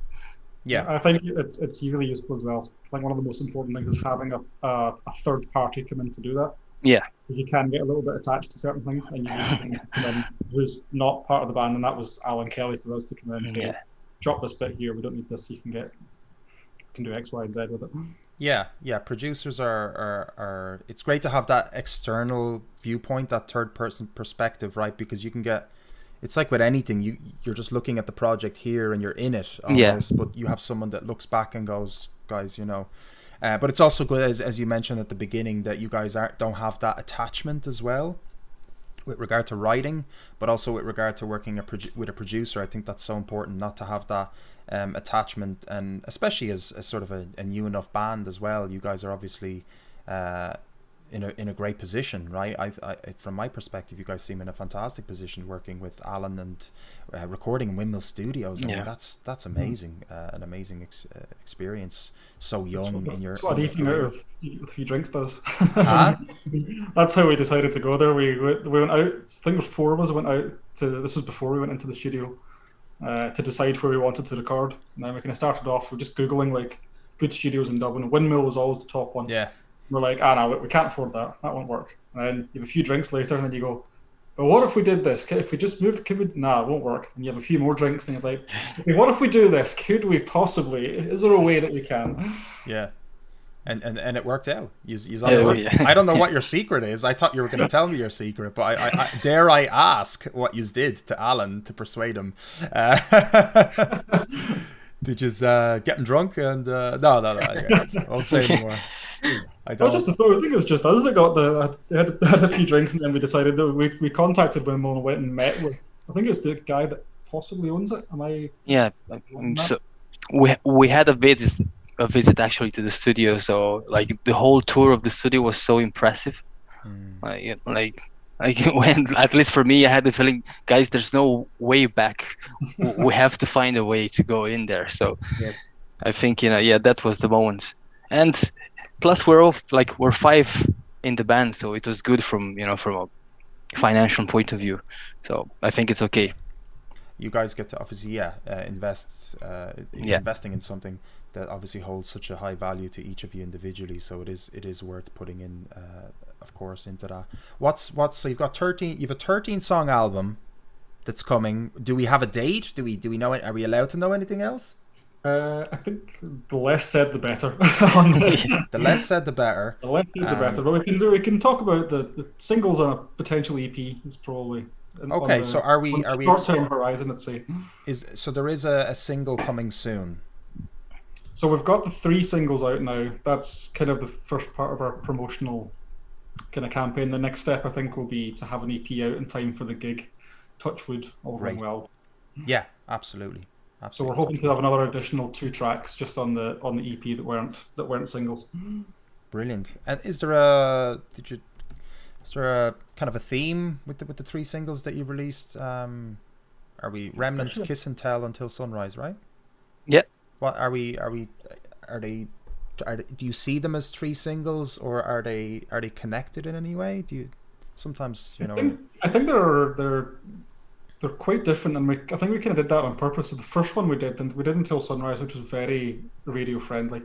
yeah, I think it's really useful as well. I think one of the most important things is having a third party come in to do that. Yeah, you can get a little bit attached to certain things, and who's not part of the band, and that was Alan Kelly for us to come in and say, drop this bit here, we don't need this, you can do X, Y, and Z with it. Yeah, producers are it's great to have that external viewpoint, that third person perspective, right? Because you can get, it's like with anything, you're just looking at the project here and you're in it almost, but you have someone that looks back and goes, guys, but it's also good, as you mentioned at the beginning, that you guys don't have that attachment as well with regard to writing, but also with regard to working with a producer. I think that's so important, not to have that attachment, and especially as sort of a new enough band as well. You guys are obviously in a great position, right? I from my perspective, you guys seem in a fantastic position working with Alan and recording in Windmill Studios. I mean, that's amazing, an amazing experience. So young in your. That's what eating out of a few drinks does. That's how we decided to go there. We went out. I think it was 4 of us went out to. This was before we went into the studio to decide where we wanted to record. And then we kind of started off with just googling like good studios in Dublin. Windmill was always the top one. Yeah. We're like, no, we can't afford that. That won't work. And then you have a few drinks later, and then you go, well, what if we did this? If we just moved, nah, it won't work. And you have a few more drinks, and you're like, okay, what if we do this? Could we possibly? Is there a way that we can? Yeah. And it worked out. I don't know what your secret is. I thought you were going to tell me your secret, but I dare I ask what you did to Alan to persuade him? Did you get him drunk? And no, I won't say anymore. I think it was just us that got had a few drinks, and then we decided that we contacted Windmill and went and met with. I think it's the guy that possibly owns it. Am I? Yeah. So we had a visit actually to the studio. So like the whole tour of the studio was so impressive. Like when, at least for me, I had the feeling, guys, there's no way back. We have to find a way to go in there. So I think that was the moment. And plus we're 5 in the band, so it was good from a financial point of view. So I think it's okay. You guys get to obviously investing in something that obviously holds such a high value to each of you individually, so it is worth putting in of course into that. So you've got 13, you've a 13 song album that's coming. Do we have a date? Do we know it? Are we allowed to know anything else? I think the less said the better. The less said the better. The less said the better. But we can talk about the singles on a potential EP. Is probably okay. So are we short-term horizon? Let's say. So there is a single coming soon. So we've got the 3 singles out now. That's kind of the first part of our promotional kind of campaign. The next step, I think, will be to have an EP out in time for the gig. Touchwood, all going well. Yeah, absolutely. So we're hoping to have another additional 2 tracks just on the EP that weren't singles. Brilliant. And is there a kind of a theme with the 3 singles that you released? Are we Remnants, Kiss and Tell, Until Sunrise, right? Yeah. What are they? Do you see them as 3 singles, or are they connected in any way? Do you sometimes, you know? I think they're quite different, and I think we kind of did that on purpose. So the first one we did Until Sunrise, which was very radio friendly.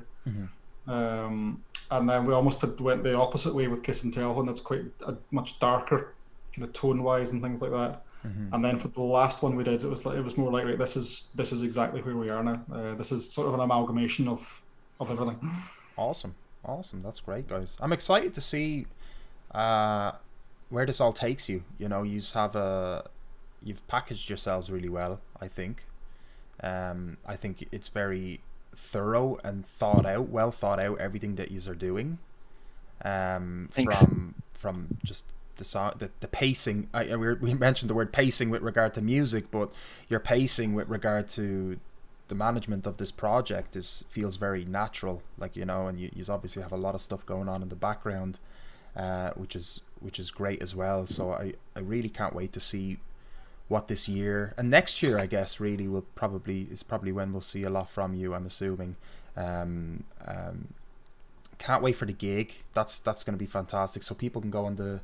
And then we almost went the opposite way with Kiss and Tell, and that's quite much darker, kind of tone wise and things like that. And then for the last one we did, it was more like, right, this is exactly where we are now. This is sort of an amalgamation of everything. Awesome, that's great, guys. I'm excited to see where this all takes you. You know, you've packaged yourselves really well, I think. I think it's very thorough and well thought out, everything that yous are doing. From just the song, the pacing. We mentioned the word pacing with regard to music, but your pacing with regard to the management of this project feels very natural, like, you know, and you obviously have a lot of stuff going on in the background, which is great as well. So I really can't wait to see what this year and next year, I guess, really is probably when we'll see a lot from you, I'm assuming. Can't wait for the gig. That's going to be fantastic. So people can go on the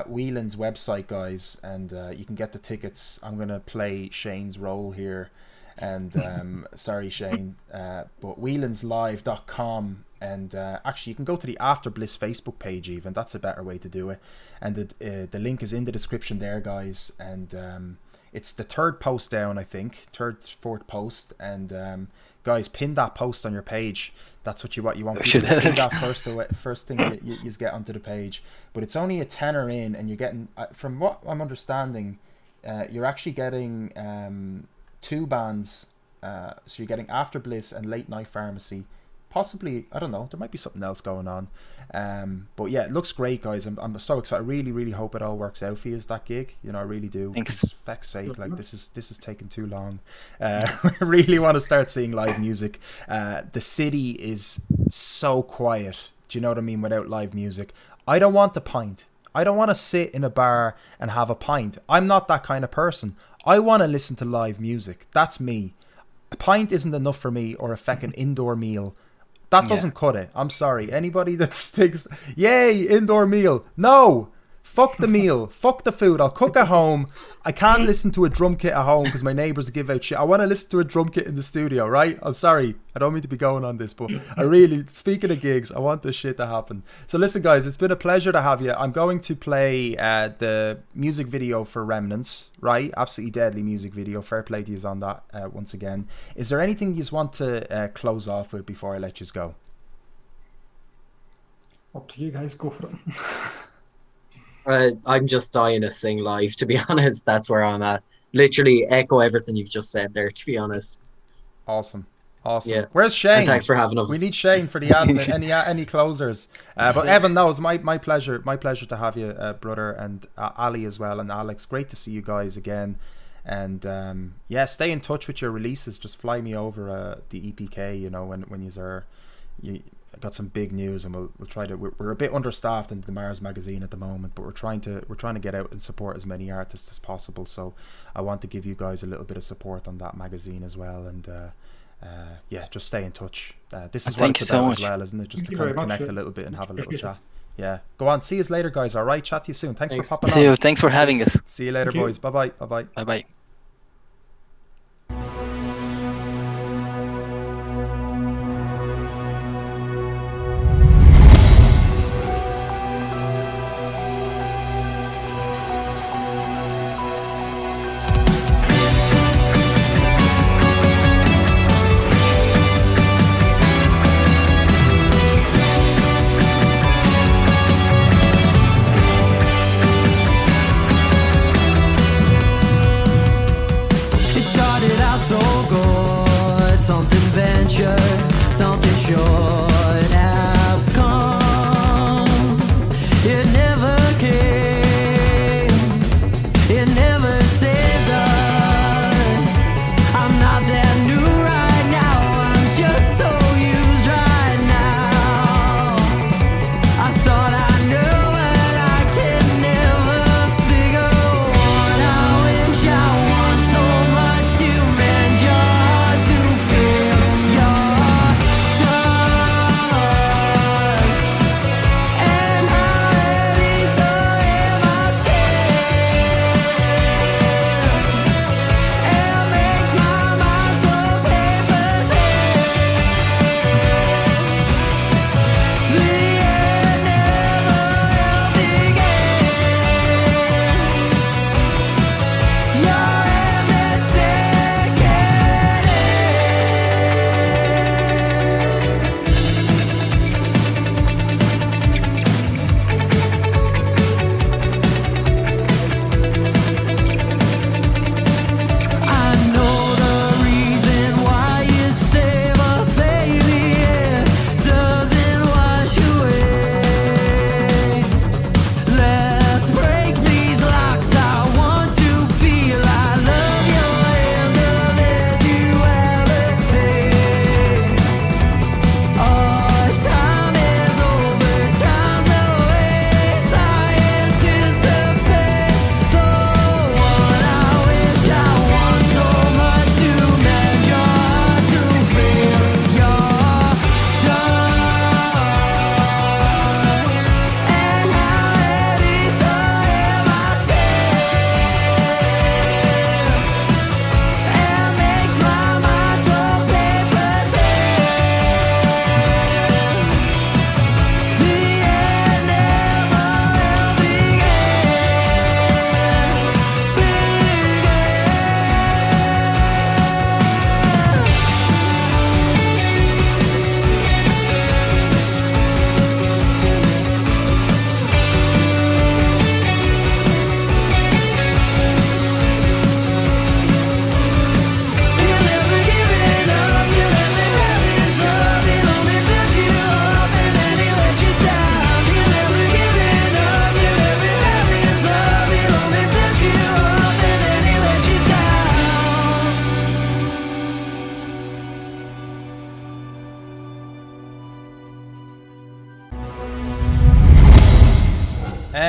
Whelan's website, guys, and you can get the tickets. I'm going to play Shane's role here, and sorry, Shane, but whelanslive.com, and actually you can go to the Afterbliss Facebook page even. That's a better way to do it, and the link is in the description there, guys, and it's the 3rd post down, I think, 4th post, and guys, pin that post on your page. That's what you want people to see that first thing you get onto the page. But it's only a tenner in, and you're getting, from what I'm understanding, you're actually getting 2 bands. So you're getting Afterbliss and Late Night Pharmacy. Possibly, I don't know, there might be something else going on. But yeah, it looks great, guys. I'm so excited. I really, really hope it all works out for you, that gig. You know, I really do. Thanks. For feck's sake, like, this is taking too long. I really want to start seeing live music. The city is so quiet. Do you know what I mean? Without live music, I don't want a pint. I don't want to sit in a bar and have a pint. I'm not that kind of person. I want to listen to live music. That's me. A pint isn't enough for me, or a feckin' indoor meal. That doesn't cut it. I'm sorry. Anybody that sticks, yay, indoor meal. No, fuck the meal. Fuck the food. I'll cook at home. I can't listen to a drum kit at home because my neighbours give out shit. I want to listen to a drum kit in the studio, right? I'm sorry. I don't mean to be going on this, but I really, speaking of gigs, I want this shit to happen. So listen, guys, it's been a pleasure to have you. I'm going to play the music video for Remnants, right? Absolutely deadly music video. Fair play to you on that once again. Is there anything you want to close off with before I let you go? Up to you guys, go for it. I'm just dying to sing live, to be honest. That's where I'm at. Literally echo everything you've just said there, to be honest. Awesome. Yeah. Where's Shane? And thanks for having us. We need Shane for the admin. any closers. But Evan, no, it's my pleasure. My pleasure to have you, brother, and Ali as well, and Alex. Great to see you guys again. And yeah, stay in touch with your releases. Just fly me over the EPK. You know, when you got some big news, and we'll try to. We're a bit understaffed in the deMars magazine at the moment, but we're trying to get out and support as many artists as possible. So I want to give you guys a little bit of support on that magazine as well, and yeah, just stay in touch. This is what it's about as well, isn't it? Just to kind of connect a little bit and have a little chat. Yeah, go on. See you later, guys. All right, chat to you soon. Thanks for popping on. Thanks for having us. See you later, boys. Bye bye. Bye bye. Bye bye.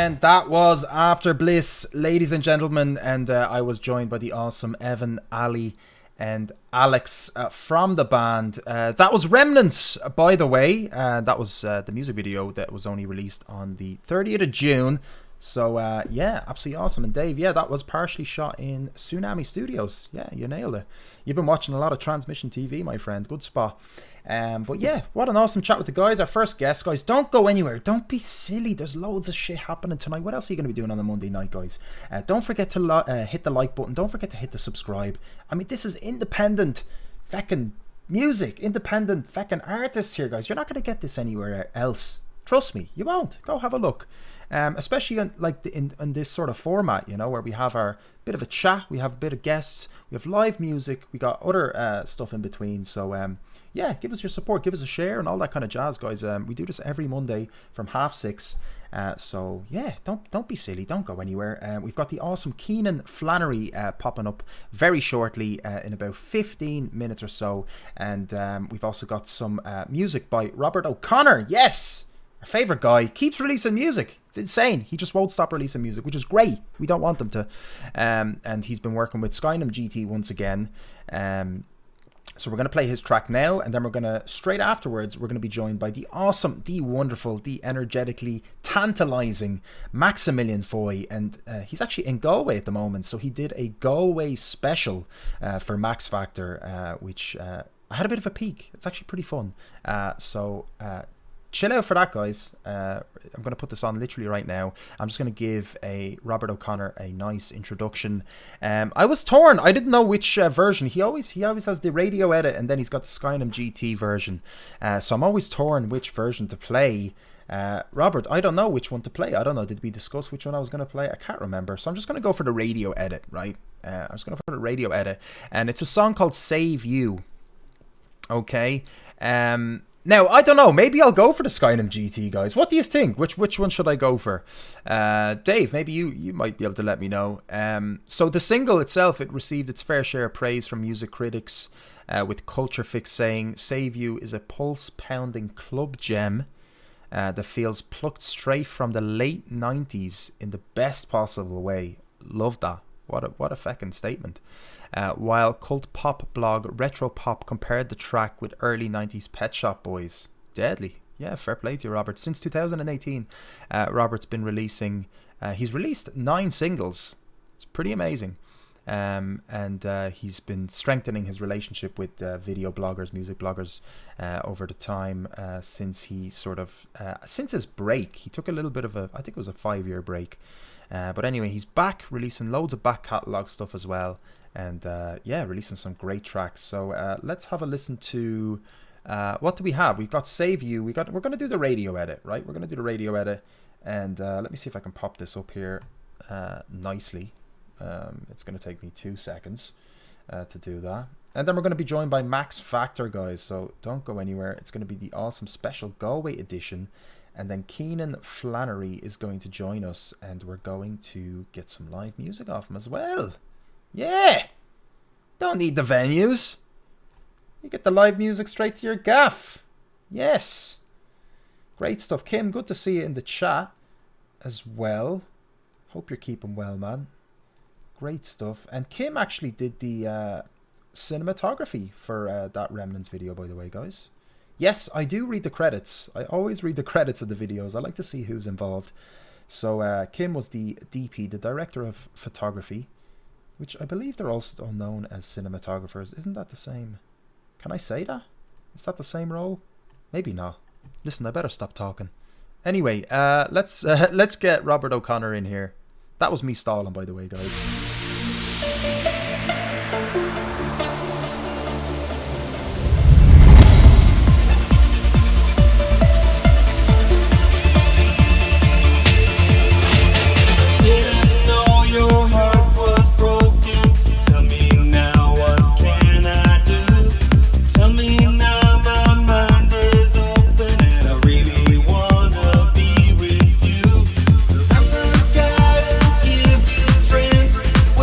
And that was Afterbliss, ladies and gentlemen. And I was joined by the awesome Evan, Ali, and Alex from the band. That was Remnants, by the way. That was the music video that was only released on the 30th of June. So, yeah, absolutely awesome. And Dave, yeah, that was partially shot in Tsunami Studios. Yeah, you nailed it. You've been watching a lot of Transmission TV, my friend. Good spot. But yeah, what an awesome chat with the guys. Our first guest, guys. Don't go anywhere. Don't be silly. There's loads of shit happening tonight. What else are you going to be doing on a Monday night, guys? Don't forget to hit the like button. Don't forget to hit the subscribe. I mean, this is independent feckin' music. Independent feckin' artists here, guys. You're not going to get this anywhere else. Trust me, you won't. Go have a look. Especially in this sort of format, you know, where we have our bit of a chat, we have a bit of guests, we have live music, we got other stuff in between. So yeah, give us your support, give us a share and all that kind of jazz, guys. We do this every Monday from 6:30. So yeah, don't be silly, don't go anywhere. We've got the awesome Kenan Flannery popping up very shortly in about 15 minutes or so. And we've also got some music by Robert O'Connor. Yes! Our favourite guy keeps releasing music. It's insane. He just won't stop releasing music, which is great. We don't want them to. And he's been working with Skynum GT once again. So we're going to play his track now, and then we're going to, straight afterwards, we're going to be joined by the awesome, the wonderful, the energetically tantalising Maximillion Foy. And he's actually in Galway at the moment. So he did a Galway special for Max Factor, which I had a bit of a peek. It's actually pretty fun. Chill out for that, guys. I'm going to put this on literally right now. I'm just going to give Robert O'Connor a nice introduction. I was torn. I didn't know which version. He always has the radio edit, and then he's got the Skynum GT version. So I'm always torn which version to play. Robert, I don't know which one to play. I don't know. Did we discuss which one I was going to play? I can't remember. So I'm just going to go for the radio edit, right? I'm just going to go for the radio edit. And it's a song called Save You. Okay. Now, I don't know. Maybe I'll go for the Skynum GT, guys. What do you think? Which one should I go for? Dave, maybe you might be able to let me know. So the single itself, it received its fair share of praise from music critics, with Culture Fix saying, Save You is a pulse-pounding club gem that feels plucked straight from the late 90s in the best possible way. Love that. What a fucking statement. While cult pop blog Retropop compared the track with early 90s Pet Shop Boys. Deadly. Yeah, fair play to you, Robert. Since 2018, Robert's been releasing... he's released 9 singles. It's pretty amazing. And he's been strengthening his relationship with video bloggers, music bloggers over the time since he since his break. He took a little bit of I think it was a 5-year break. But anyway, he's back releasing loads of back catalogue stuff as well. And yeah, releasing some great tracks. So let's have a listen to what do we have? We've got Save You. We're going to do the radio edit, right? We're going to do the radio edit. And let me see if I can pop this up here nicely. It's going to take me 2 seconds to do that. And then we're going to be joined by Max Factor, guys. So don't go anywhere. It's going to be the awesome special Galway edition. And then Kenan Flannery is going to join us, and we're going to get some live music off him as well. Yeah! Don't need the venues. You get the live music straight to your gaff. Yes! Great stuff. Kim, good to see you in the chat as well. Hope you're keeping well, man. Great stuff. And Kim actually did the cinematography for that Remnants video, by the way, guys. Yes, I do read the credits. I always read the credits of the videos. I like to see who's involved. So Kim was the DP, the director of photography, which I believe they're also known as cinematographers. Isn't that the same? Can I say that? Is that the same role? Maybe not. Listen, I better stop talking. Anyway, let's get Robert O'Connor in here. That was me stalling, by the way, guys. Strength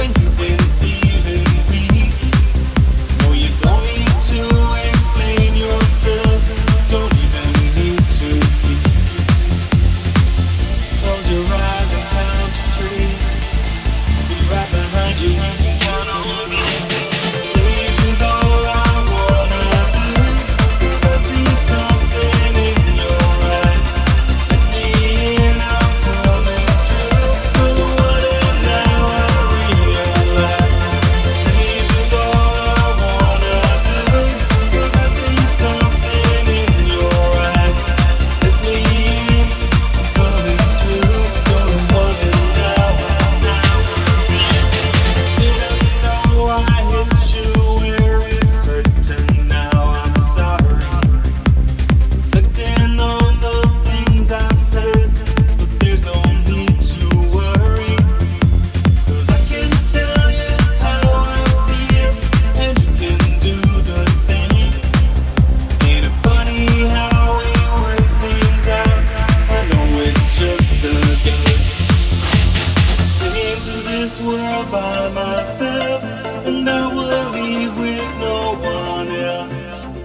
by myself, and I will leave with no one else.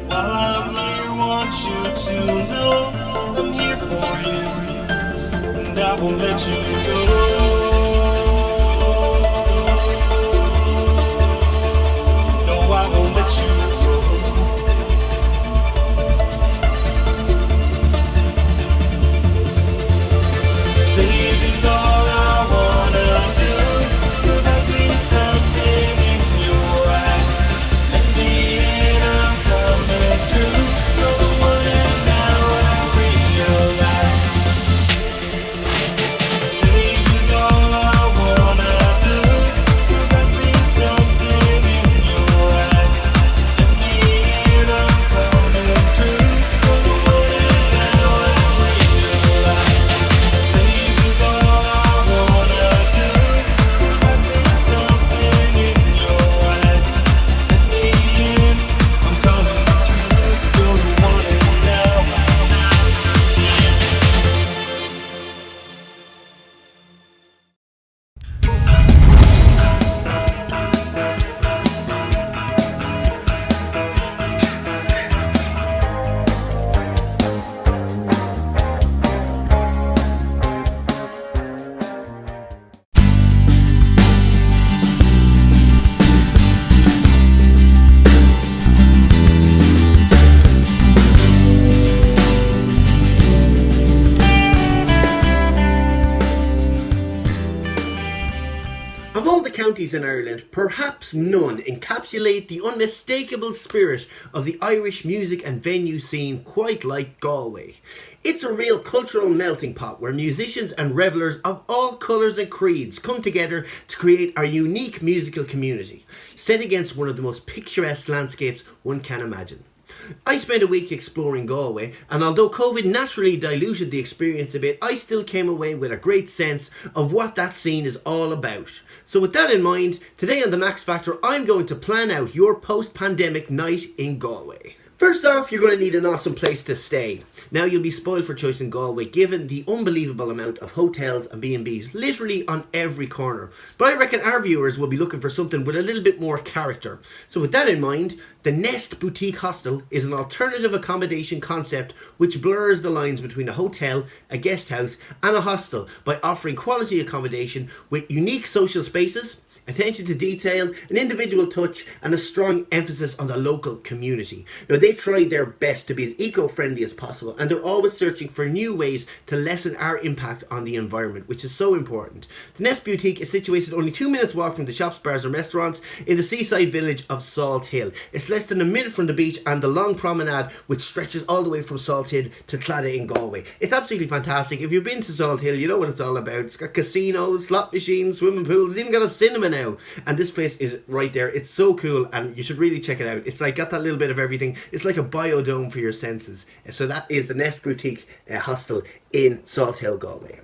While I'm here, want you to know I'm here for you, and I won't let you go. No, I won't let you go. Save is all I wanna do, 'cause I see something in your eyes. Let me in, I'm coming through. You're the one, and now I realize. Save is all I wanna do, 'cause I see something in your eyes. Let me in, I'm coming through. You're the one, and now I realize. Save is all I wanna do, 'cause I see something in your eyes. Let me in, I'm coming through. You're the one, and now Of all the counties in Ireland, perhaps none encapsulate the unmistakable spirit of the Irish music and venue scene quite like Galway. It's a real cultural melting pot where musicians and revellers of all colours and creeds come together to create a unique musical community, set against one of the most picturesque landscapes one can imagine. I spent a week exploring Galway, and although COVID naturally diluted the experience a bit, I still came away with a great sense of what that scene is all about. So with that in mind, today on the Max Factor, I'm going to plan out your post-pandemic night in Galway. First off, you're going to need an awesome place to stay. Now, you'll be spoiled for choice in Galway given the unbelievable amount of hotels and B&Bs literally on every corner. But I reckon our viewers will be looking for something with a little bit more character. So with that in mind, the Nest Boutique Hostel is an alternative accommodation concept which blurs the lines between a hotel, a guest house and a hostel by offering quality accommodation with unique social spaces, attention to detail, an individual touch and a strong emphasis on the local community. Now, they try their best to be as eco-friendly as possible, and they're always searching for new ways to lessen our impact on the environment, which is so important. The Nest Boutique is situated only 2 minutes walk from the shops, bars and restaurants in the seaside village of Salt Hill. It's less than a minute from the beach and the long promenade which stretches all the way from Salt Hill to Claddagh in Galway. It's absolutely fantastic. If you've been to Salt Hill, you know what it's all about. It's got casinos, slot machines, swimming pools, it's even got a cinema now, and this place is right there. It's so cool and you should really check it out. It's like got that little bit of everything. It's like a biodome for your senses. So that is the Nest Boutique Hostel in Salt Hill, Galway.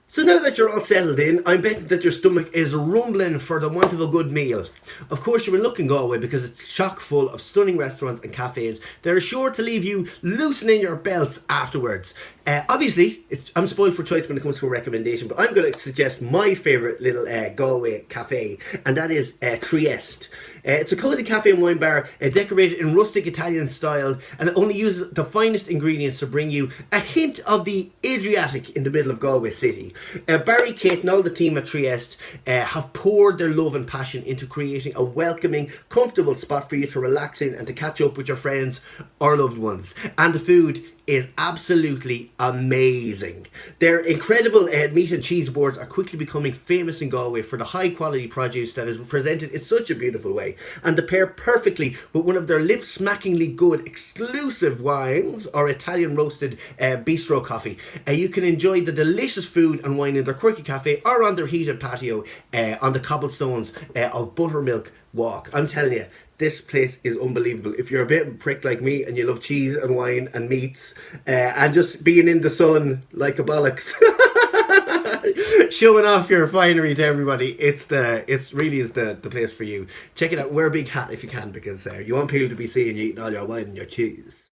So now that you're all settled in, I'm betting that your stomach is rumbling for the want of a good meal. Of course, you're in luck in Galway because it's chock full of stunning restaurants and cafes that are sure to leave you loosening your belts afterwards. Obviously, I'm spoiled for choice when it comes to a recommendation, but I'm going to suggest my favourite little Galway cafe, and that is Trieste. It's a cosy cafe and wine bar decorated in rustic Italian style, and it only uses the finest ingredients to bring you a hint of the Adriatic in the middle of Galway city. Barry, Kate and all the team at Trieste have poured their love and passion into creating a welcoming, comfortable spot for you to relax in and to catch up with your friends or loved ones. And the food is absolutely amazing. Their incredible meat and cheese boards are quickly becoming famous in Galway for the high quality produce that is presented in such a beautiful way, and they pair perfectly with one of their lip-smackingly good exclusive wines or Italian roasted bistro coffee. You can enjoy the delicious food and wine in their quirky cafe or on their heated patio on the cobblestones of Buttermilk Walk. I'm telling you, this place is unbelievable. If you're a bit of a prick like me and you love cheese and wine and meats and just being in the sun like a bollocks, showing off your finery to everybody, it's really is the place for you. Check it out. Wear a big hat if you can, because you want people to be seeing you eating all your wine and your cheese.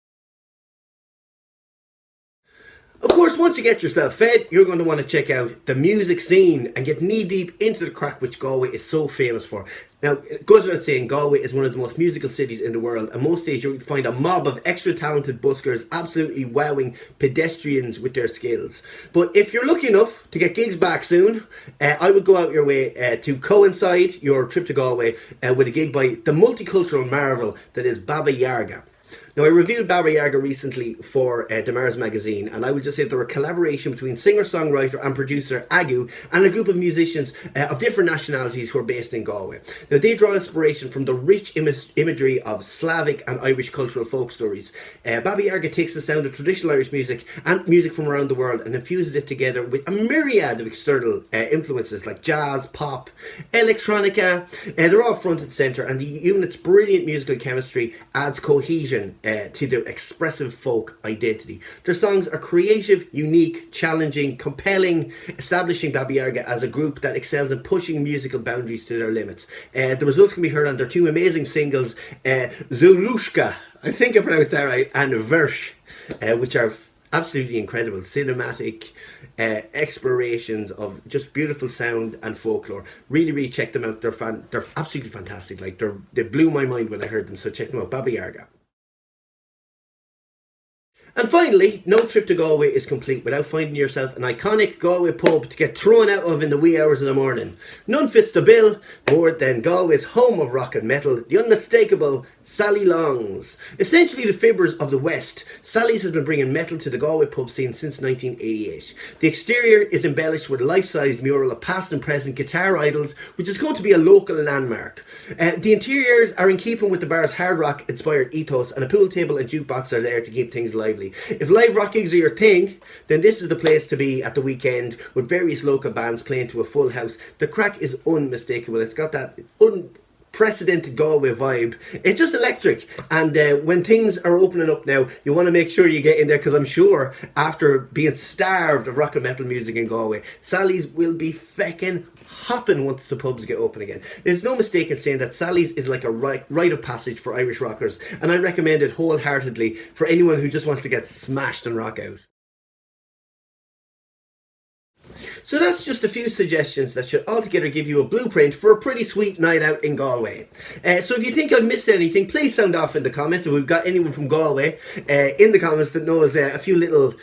Of course, once you get yourself fed, you're going to want to check out the music scene and get knee deep into the crack which Galway is so famous for. Now, it goes without saying, Galway is one of the most musical cities in the world, and most days you'll find a mob of extra talented buskers absolutely wowing pedestrians with their skills. But if you're lucky enough to get gigs back soon, I would go out your way to coincide your trip to Galway with a gig by the multicultural marvel that is Baba Yaga. Now, I reviewed Baba Yaga recently for deMars magazine, and I would just say there were a collaboration between singer-songwriter and producer Agu and a group of musicians of different nationalities who are based in Galway. Now, they draw inspiration from the rich imagery of Slavic and Irish cultural folk stories. Baba Yaga takes the sound of traditional Irish music and music from around the world and infuses it together with a myriad of external influences like jazz, pop, electronica. They're all front and centre, and the unit's brilliant musical chemistry adds cohesion to their expressive folk identity. Their songs are creative, unique, challenging, compelling, establishing Baba Yaga as a group that excels in pushing musical boundaries to their limits. The results can be heard on their two amazing singles, Zurushka, I think I pronounced that right, and Versh, which are absolutely incredible, cinematic explorations of just beautiful sound and folklore. Really check them out. They're absolutely fantastic. Like, they blew my mind when I heard them, so check them out. Baba Yaga. And finally, no trip to Galway is complete without finding yourself an iconic Galway pub to get thrown out of in the wee hours of the morning. None fits the bill more than Galway's home of rock and metal, the unmistakable Sally Long's. Essentially the fibbers of the West, Sally's has been bringing metal to the Galway pub scene since 1988. The exterior is embellished with a life-size mural of past and present guitar idols, which is going to be a local landmark. The interiors are in keeping with the bar's hard rock inspired ethos, and a pool table and jukebox are there to keep things lively. If live rock gigs are your thing, then this is the place to be at the weekend, with various local bands playing to a full house. The crack is unmistakable. It's got that unprecedented Galway vibe. It's just electric, and when things are opening up now, you want to make sure you get in there, because I'm sure after being starved of rock and metal music in Galway, Sally's will be feckin' hopping once the pubs get open again. There's no mistake in saying that Sally's is like a rite of passage for Irish rockers, and I recommend it wholeheartedly for anyone who just wants to get smashed and rock out. So that's just a few suggestions that should altogether give you a blueprint for a pretty sweet night out in Galway. So if you think I've missed anything, please sound off in the comments. If we've got anyone from Galway in the comments that knows a few little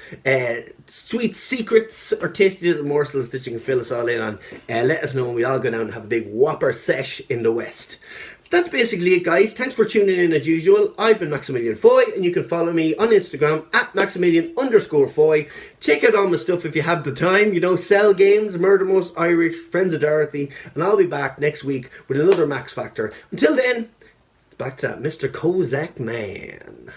sweet secrets or tasty little morsels that you can fill us all in on, let us know, and we all go down and have a big whopper sesh in the West. That's basically it, guys. Thanks for tuning in as usual. I've been Maximillion Foy, and you can follow me on Instagram at Maximillion_Foy. Check out all my stuff if you have the time. You know, Cell Games, Murder Most Irish, Friends of Dorothy, and I'll be back next week with another Max Factor. Until then, back to that Mr. Kozak man.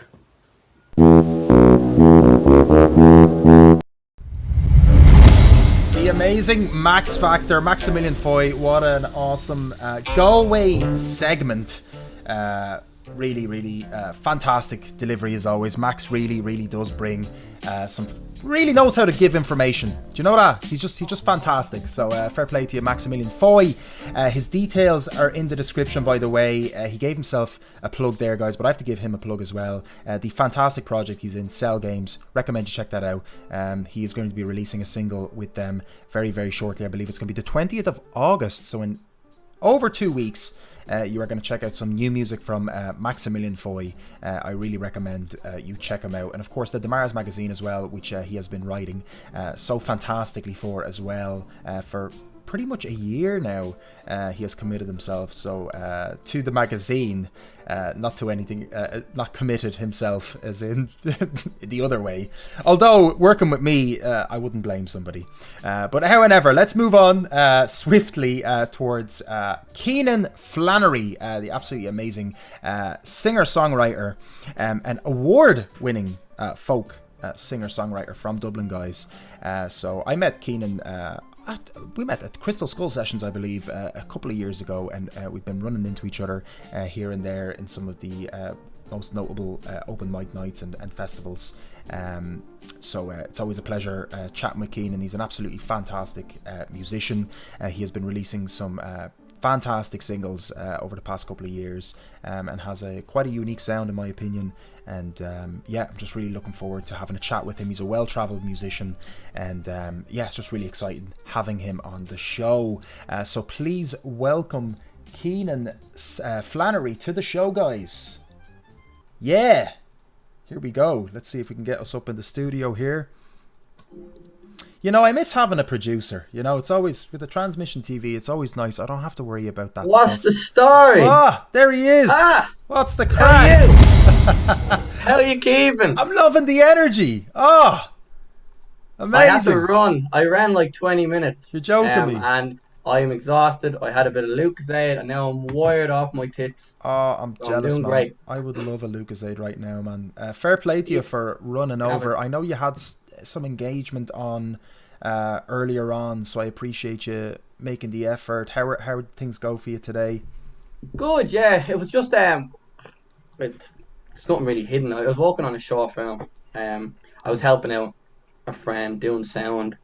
The amazing Max Factor, Maximillion Foy. What an awesome Galway segment. Really fantastic delivery as always. Max really does bring really knows how to give information. Do you know that? He's just fantastic. So fair play to you, Maximillion Foy. His details are in the description, by the way. He gave himself a plug there, guys, but I have to give him a plug as well. The fantastic project he's in, Cell Games. Recommend you check that out. He is going to be releasing a single with them very shortly. I believe it's going to be the 20th of August, so in over 2 weeks. You are going to check out some new music from Maximillion Foy. I really recommend you check him out. And of course the deMars magazine as well, which he has been writing so fantastically for as well, for pretty much a year now. He has committed himself to the magazine, not to anything, not committed himself as in the other way. Although working with me, I wouldn't blame somebody. But however, let's move on swiftly towards Kenan Flannery, the absolutely amazing singer-songwriter, an award-winning folk singer-songwriter from Dublin, guys. So I met Kenan we met at Crystal Skull Sessions, I believe, a couple of years ago, and we've been running into each other here and there in some of the most notable open mic nights and festivals. So it's always a pleasure chatting with Kenan. He's an absolutely fantastic musician. He has been releasing some fantastic singles over the past couple of years, and has quite a unique sound in my opinion. And yeah, I'm just really looking forward to having a chat with him. He's a well-travelled musician, and yeah, it's just really exciting having him on the show. So please welcome Kenan Flannery to the show, guys. Yeah, here we go. Let's see if we can get us up in the studio here. You know, I miss having a producer. You know, it's always, with the transmission TV, it's always nice. I don't have to worry about that What's stuff. the story? Ah, there he is. Ah, what's the crack? How are you keeping? I'm loving the energy. Oh, amazing. I had to run. I ran like 20 minutes. You're joking me. And I am exhausted. I had a bit of Lucozade, and now I'm wired off my tits. Oh, I'm jealous, doing man. great. I would love a Lucozade right now, man. Fair play to you for running over. I know you had some engagement on earlier on, so I appreciate you making the effort. How did things go for you today? Good, yeah. It was just it's nothing really hidden. I was working on a short film. I was helping out a friend doing sound,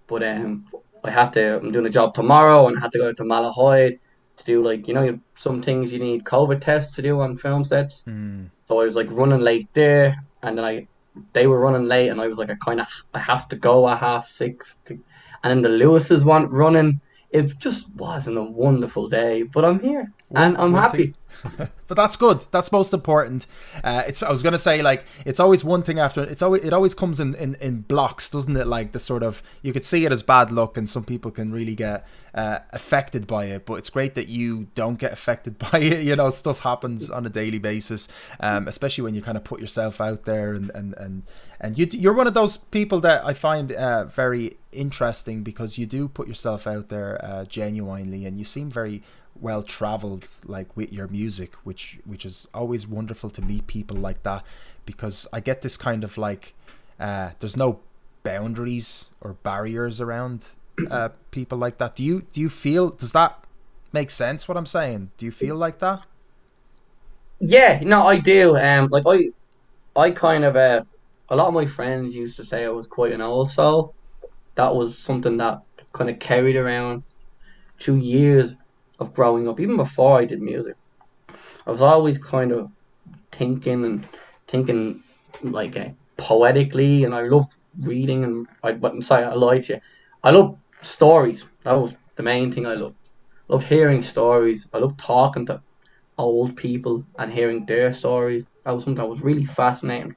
but I'm doing a job tomorrow, and I had to go to Malahide to do, like, you know, some things you need COVID tests to do on film sets. So I was like running late there, and then they were running late, and I was like, I have to go at 6:30, and then the Lewises weren't running. It just wasn't a wonderful day, but I'm here and I'm happy. But that's good. That's most important. I was gonna say, like, it's always one thing after. It always comes in blocks, doesn't it? Like, the sort of, you could see it as bad luck, and some people can really get affected by it. But it's great that you don't get affected by it. You know, stuff happens on a daily basis, especially when you kind of put yourself out there, and you're one of those people that I find very interesting, because you do put yourself out there genuinely, and you seem very well traveled, like, with your music, which is always wonderful to meet people like that, because I get this kind of, like, there's no boundaries or barriers around people like that. Do you feel, does that make sense what I'm saying? Do you feel like that? Yeah, no, I do. Like, I kind of a lot of my friends used to say I was quite an old soul. That was something that kind of carried around 2 years of growing up, even before I did music. I was always kind of thinking like poetically, and I love reading, and I wouldn't say I lied to you. I love stories. That was the main thing I love. I love hearing stories. I love talking to old people and hearing their stories. That was something that was really fascinating.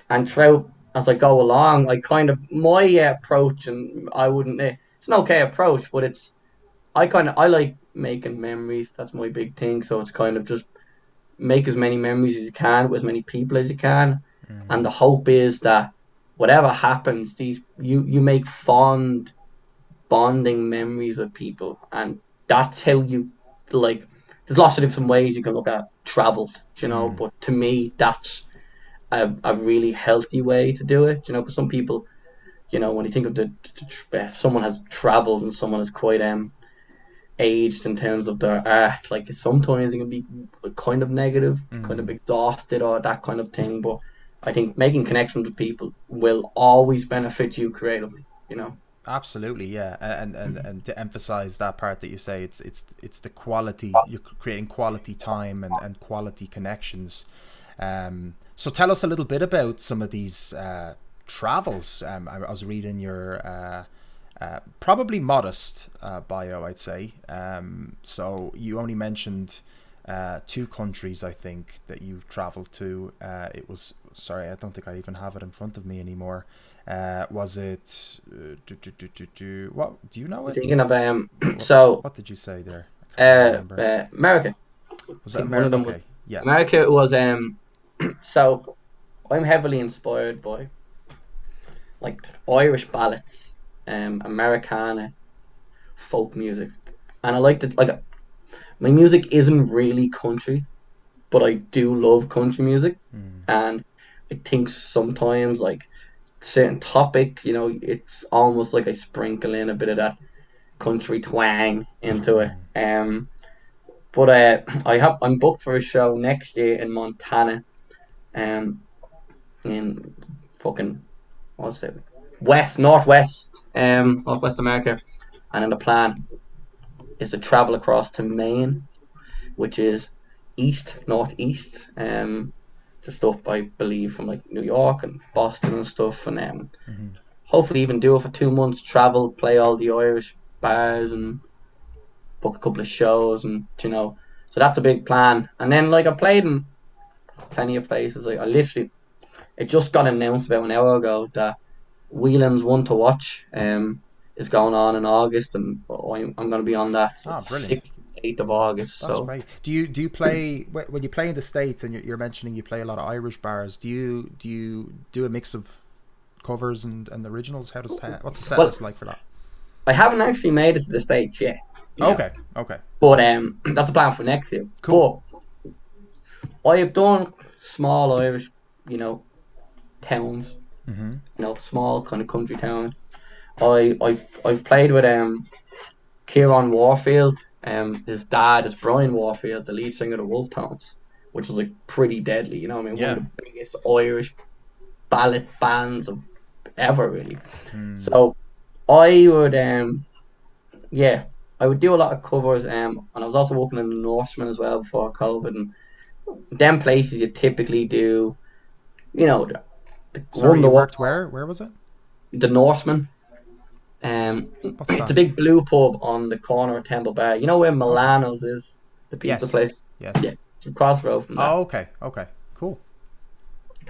And throughout, as I go along, I kind of, my approach, and I wouldn't, it's an okay approach, but I like making memories. That's my big thing. So it's kind of just make as many memories as you can with as many people as you can. And the hope is that whatever happens, you make fond bonding memories with people, and that's how you, like, there's lots of different ways you can look at travel, you know, but to me that's a really healthy way to do it, you know, because some people, you know, when you think of someone has traveled and someone is quite aged in terms of their art, like, sometimes it can be kind of negative, kind of exhausted, or that kind of thing. But I think making connections with people will always benefit you creatively, you know. Absolutely, yeah, and to emphasize that part that you say, it's the quality, you're creating quality time and quality connections. So tell us a little bit about some of these travels. I was reading your probably modest bio, I'd say. So you only mentioned 2 countries, I think, that you've traveled to. It was, sorry, I don't think I even have it in front of me anymore. Was it what do you know it? Thinking of so what did you say there? America. Was that America? Okay. Yeah. America was so I'm heavily inspired by, like, Irish ballads, Americana, folk music, and I like to, like, my music isn't really country, but I do love country music, and I think sometimes, like, certain topics, you know, it's almost like I sprinkle in a bit of that country twang into it. But I'm booked for a show next year in Montana, in fucking, what's it, northwest America, and in the plan is to travel across to Maine, which is northeast, just up, I believe, from like New York and Boston and stuff, and hopefully even do it for 2 months, travel, play all the Irish bars and book a couple of shows, and so that's a big plan. And then like I played in plenty of places. Like I literally, it just got announced about an hour ago that Whelan's One to Watch is going on in August, and I'm going to be on that. So brilliant. 6th, 8th of August. That's so great. Do you play when you play in the States, and you're mentioning you play a lot of Irish bars? Do you do a mix of covers and originals? What's the set list like for that? I haven't actually made it to the States yet. Okay. But that's a plan for next year. Cool. But I have done small Irish, towns. Small kind of country towns. I've played with Kieran Warfield. His dad is Brian Warfield, the lead singer of the Wolf Tones, which is like pretty deadly. One of the biggest Irish ballad bands of ever, really. So I would I would do a lot of covers, and I was also working in the Norseman as well before COVID, and them places you typically do, Sorry, you worked where? Where was it? The Norseman. It's a big blue pub on the corner of Temple Bar. You know where Milano's is? The pizza place? Yes. Yeah, it's across the road from that. Oh, okay, cool.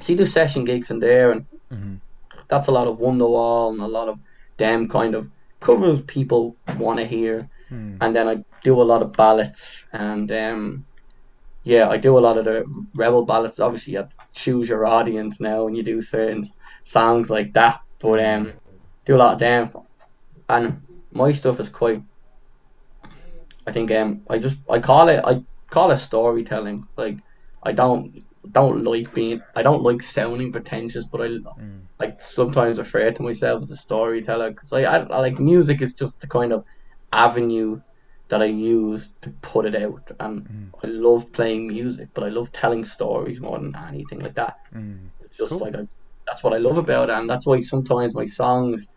So you do session gigs in there, and that's a lot of Wonderwall and a lot of them kind of covers people want to hear. And then I do a lot of ballads, and I do a lot of the rebel ballads. Obviously you have to choose your audience now when you do certain songs like that, but do a lot of them. And my stuff is quite, I think I call it storytelling. Like I don't like sounding pretentious, but I like sometimes refer to myself as a storyteller, because I like music is just the kind of avenue that I use to put it out, and I love playing music, but I love telling stories more than anything like that. It's just cool. That's what I love about it, and that's why sometimes my songs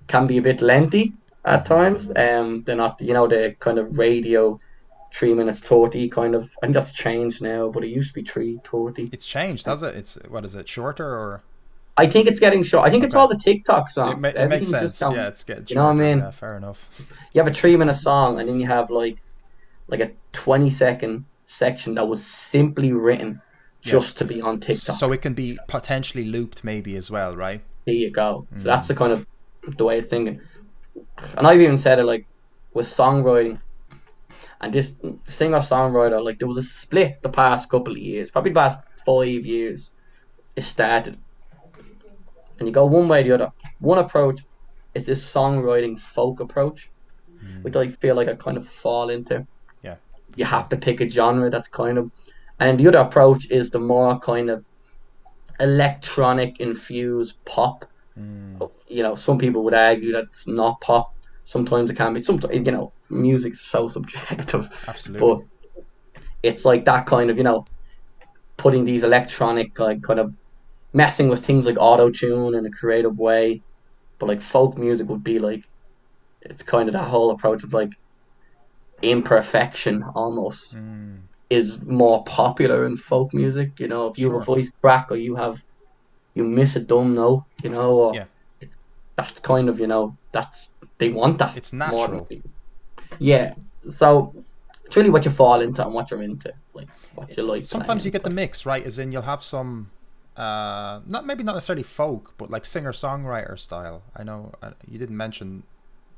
can be a bit lengthy at times. They're not, the kind of radio 3 minutes 30 kind of. I think that's changed now, but it used to be 3:30. It's changed, has it? It's what is it? Shorter or? I think it's getting short. I think it's all the TikTok songs. It makes sense. Yeah, it's getting shorter. You know what I mean? Yeah, fair enough. You have a 3-minute song, and then you have like a 20-second section that was simply written just to be on TikTok. So it can be potentially looped maybe as well, right? There you go. So that's the kind of the way of thinking. And I've even said it like with songwriting, and this singer-songwriter, like there was a split the past couple of years, probably the past 5 years it started. And you go one way or the other. One approach is this songwriting folk approach, which I feel like I kind of fall into. Yeah. You have to pick a genre that's kind of... And then the other approach is the more kind of electronic infused pop. Some people would argue that's not pop. Sometimes it can be. Sometimes, music's so subjective. Absolutely. But it's like that kind of, putting these electronic, like, kind of messing with things like auto-tune in a creative way. But like folk music would be like, it's kind of that whole approach of like imperfection almost is more popular in folk music. If you have a voice crack, or you miss a dumb note, or that's kind of, they want that. It's natural. Yeah. So it's really what you fall into and what you're into, like what you like. Sometimes you get the mix, right? As in, you'll have some not necessarily folk, but like singer-songwriter style. I know you didn't mention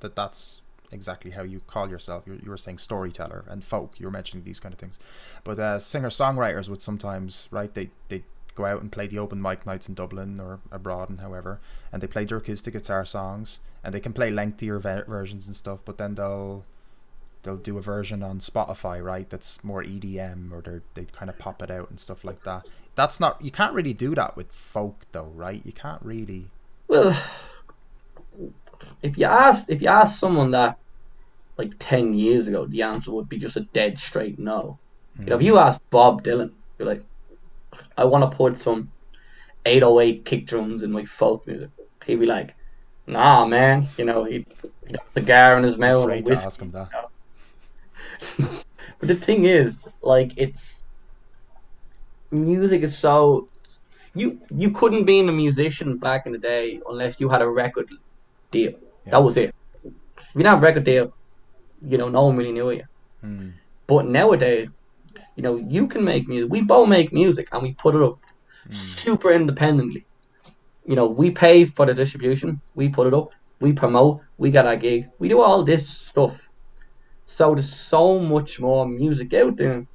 that that's exactly how you call yourself. You were saying storyteller and folk. You were mentioning these kind of things, but singer-songwriters would sometimes, right? They go out and play the open mic nights in Dublin or abroad and however, and they play their acoustic guitar songs, and they can play lengthier versions and stuff. But then they'll do a version on Spotify, right? That's more EDM, or they kind of pop it out and stuff like that. That's not, you can't really do that with folk though, right? You can't really. Well, if you ask someone that like 10 years ago, the answer would be just a dead straight no. If you ask Bob Dylan, you're like, I want to put some 808 kick drums in my folk music, he'd be like, nah man, he'd got a cigar in his mouth and afraid to whiskey. ask him that. But the thing is, like, it's music is so you couldn't be a musician back in the day unless you had a record deal. Yeah. That was it. If you didn't have a record deal, no one really knew you. But nowadays, you can make music. We both make music and we put it up super independently. We pay for the distribution, we put it up, we promote, we get our gig, we do all this stuff. So there's so much more music out there,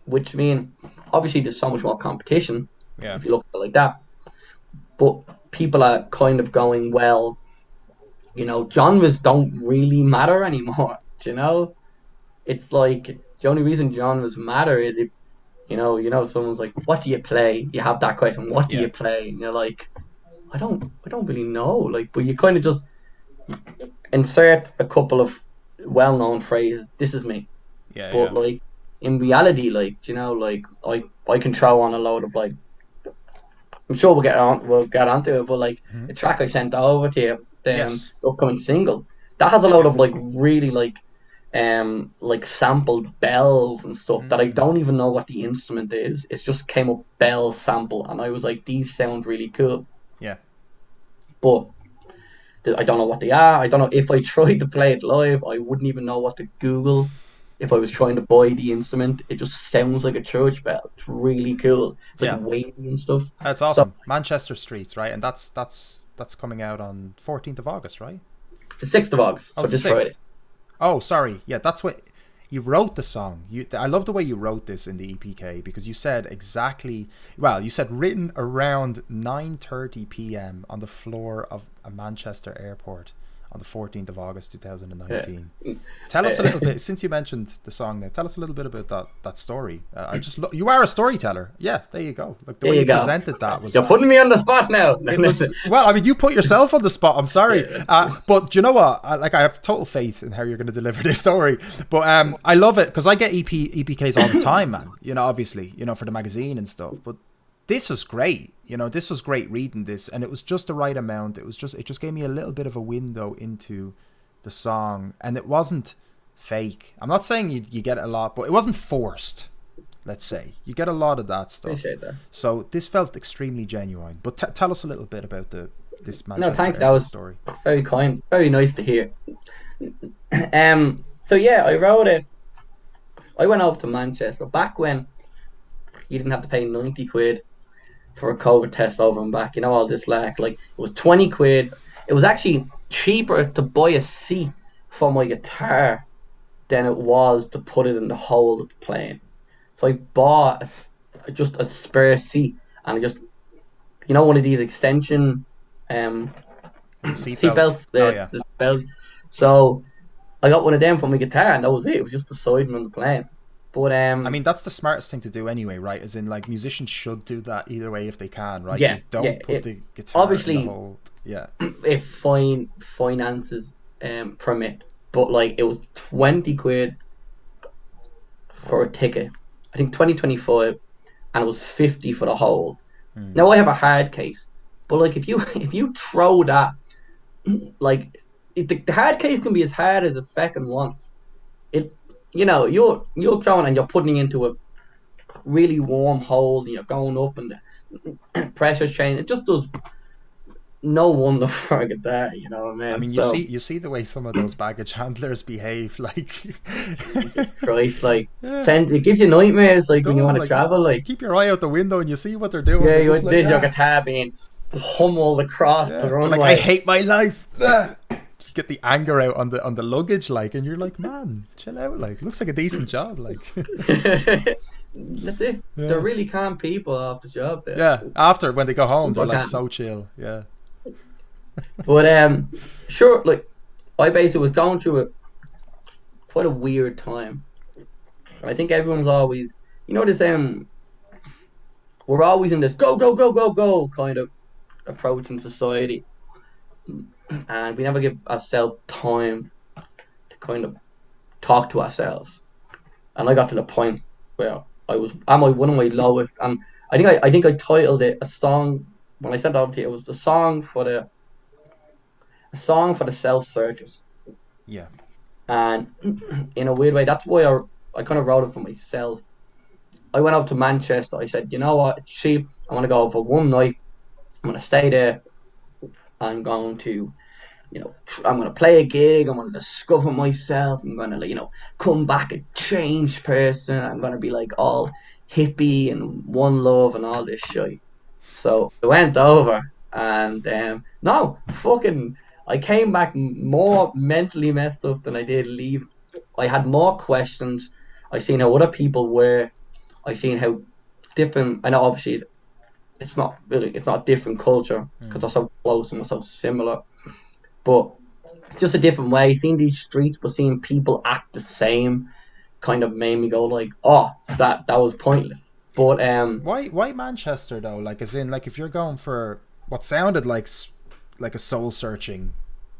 which means obviously there's so much more competition. Yeah. If you look at it like that. But people are kind of going, well, genres don't really matter anymore. It's like the only reason genres matter is if someone's like, what do you play? You have that question, what do you play? And you're like, I don't really know. Like, but you kind of just insert a couple of well-known phrases. This is me. Yeah. But like in reality, like I can throw on a load of like. I'm sure we'll get onto it, but like the track I sent over to you, the upcoming single, that has a lot of like really like sampled bells and stuff that I don't even know what the instrument is. It just came up bell sample, and I was like, these sound really cool. Yeah. But I don't know what they are. I don't know if I tried to play it live, I wouldn't even know what to Google. If I was trying to buy the instrument, it just sounds like a church bell. It's really cool. It's like wavy and stuff. That's awesome. So, Manchester Streets, right? And that's coming out on 14th of August, right? The 6th of August. Oh, so this Friday. Oh, sorry. Yeah, that's what you wrote the song. I love the way you wrote this in the EPK, because you said you said written around 9:30 p.m. on the floor of a Manchester airport on the 14th of August 2019. Yeah. Tell us a little bit, since you mentioned the song there, tell us a little bit about that story. You are a storyteller. Yeah, there you go. Like the way you presented that was... You're putting me on the spot now. Well, I mean, you put yourself on the spot. I'm sorry. But do you know what? I have total faith in how you're going to deliver this story. But I love it, because I get EPKs all the time, man. Obviously, for the magazine and stuff. But this was great. This was great reading this, and it was just the right amount. It just gave me a little bit of a window into the song, and it wasn't fake. I'm not saying you get a lot, but it wasn't forced. Let's say you get a lot of that stuff. Appreciate that. So this felt extremely genuine. But tell us a little bit about this Manchester. No, thank you. That was story. Very kind, very nice to hear. So yeah, I wrote it. I went over to Manchester back when you didn't have to pay 90 quid for a COVID test over and back, all this like it was 20 quid. It was actually cheaper to buy a seat for my guitar than it was to put it in the hole of the plane. So I bought just a spare seat, and I just one of these extension seat belts, the belts. So I got one of them for my guitar, and that was it. It was just beside me on the plane. But I mean, that's the smartest thing to do anyway, right? As in, like, musicians should do that either way if they can, right? Yeah, you don't put the guitar obviously in the hole. Yeah. If finances permit, but like it was 20 quid for a ticket. I think 2025, and it was 50 for the whole. Now I have a hard case, but like if you throw that, like the hard case can be as hard as the fucking wants. It. You're throwing and you're putting it into a really warm hole, and you're going up, and the pressure change. It just does no wonder for a guitar, I mean, you see the way some of those baggage handlers behave, like Christ, like it gives you nightmares, like when you want to travel. Like, keep your eye out the window and you see what they're doing. Yeah, you see your guitar being pummeled across the runway. Like, I hate my life. Just get the anger out on the luggage, like, and you're like, man, chill out, like, looks like a decent job, like. That's it. Yeah. They're really calm people off the job there. Yeah, after when they go home, they're like so chill. Yeah. But sure, like, I basically was going through quite a weird time. I think everyone's always, this we're always in this go go go go go kind of approach in society. And we never give ourselves time to kind of talk to ourselves. And I got to the point where I was at one of my lowest, and I think I titled it a song when I sent it over to you. It was the song for the self-searchers. Yeah. And in a weird way, that's why I kind of wrote it for myself. I went out to Manchester. I said, you know what, it's cheap. I want to go for one night. I'm going to stay there. I'm going to, I'm going to play a gig. I'm going to discover myself. I'm going to, come back a changed person. I'm going to be like all hippie and one love and all this shit. So I went over and no, fucking, I came back more mentally messed up than I did leave. I had more questions. I seen how other people were. I seen how different. I know obviously it's not a different culture because they're so close and we're so similar, but it's just a different way. Seeing these streets, but seeing people act the same, kind of made me go like, oh, that was pointless. But why Manchester though? Like, as in, like, if you're going for what sounded like a soul searching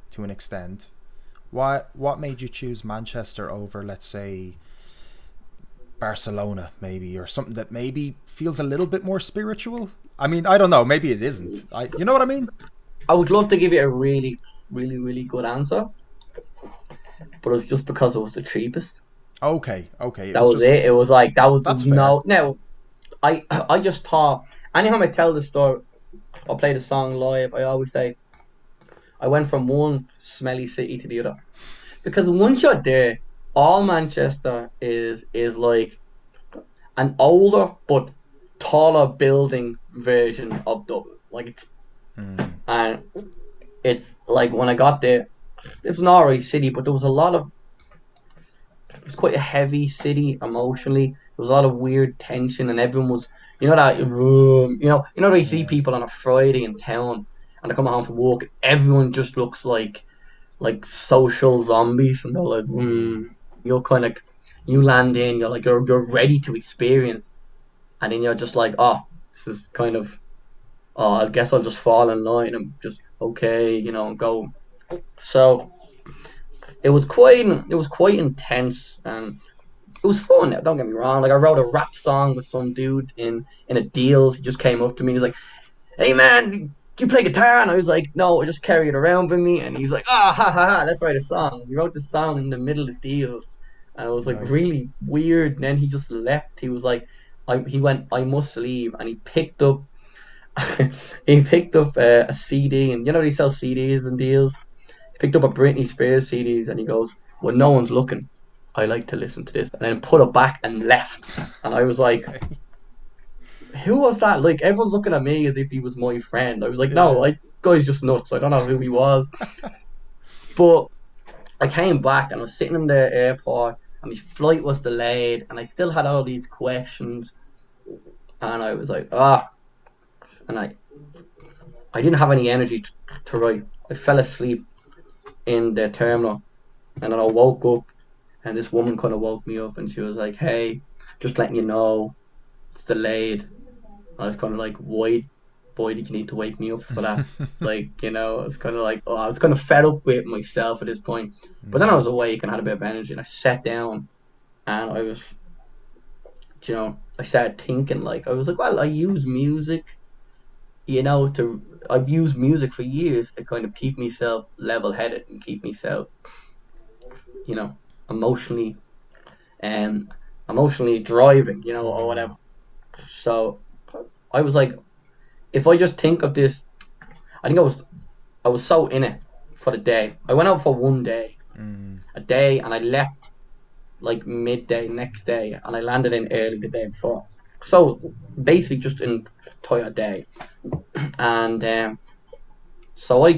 to an extent, what made you choose Manchester over, let's say, Barcelona maybe, or something that maybe feels a little bit more spiritual? I mean, I don't know, maybe it isn't. You know what I mean? I would love to give you a really, really, really good answer, but it's just because it was the cheapest. Okay. That was it. It was like, that was no. Now, I just thought, anytime I tell the story or play the song live, I always say, I went from one smelly city to the other. Because once you're there, all Manchester is like an older but taller building version of Dublin. Like, it's and it's like, when I got there, it's an alright city, but there was it was quite a heavy city emotionally. There was a lot of weird tension, and everyone was, you know you see people on a Friday in town and they're coming home from work, everyone just looks like social zombies, and they're like, you're kind of, you land in, you're like, you're ready to experience, and then you're just like, oh, this is kind of, oh, I guess I'll just fall in line and just, okay, go. So it was quite intense, and it was fun. Don't get me wrong. Like, I wrote a rap song with some dude in a deal. He just came up to me. He's like, "Hey man, do you play guitar?" And I was like, "No, I just carry it around with me." And he's like, "Ah, ha ha ha, let's write a song." We wrote the song in the middle of deals, and it was like really weird. And then he just left. He was like, he went, "I must leave," and he picked up a CD, and they sell CDs and deals. He picked up a Britney Spears CDs, and he goes, "When no one's looking, I like to listen to this," and then put it back and left. And I was like, who was that? Like, everyone's looking at me as if he was my friend. I was like, no, guy's just nuts. I don't know who he was. But I came back and I was sitting in the airport and my flight was delayed and I still had all these questions, and I was like, and I didn't have any energy to write. I fell asleep in the terminal, and then I woke up and this woman kind of woke me up, and she was like, "Hey, just letting you know, it's delayed." I was kind of like, why did you need to wake me up for that? Like, I was kind of like, I was kind of fed up with myself at this point. But then I was awake and had a bit of energy, and I sat down and I was, I started thinking, like, I was like, well, I use music, I've used music for years to kind of keep myself level-headed and keep myself, emotionally driving, or whatever. So I was like, if I just think of this, I think I was so in it for the day. I went out for one day, a day, and I left like midday next day, and I landed in early the day before. So basically just an entire day. And so I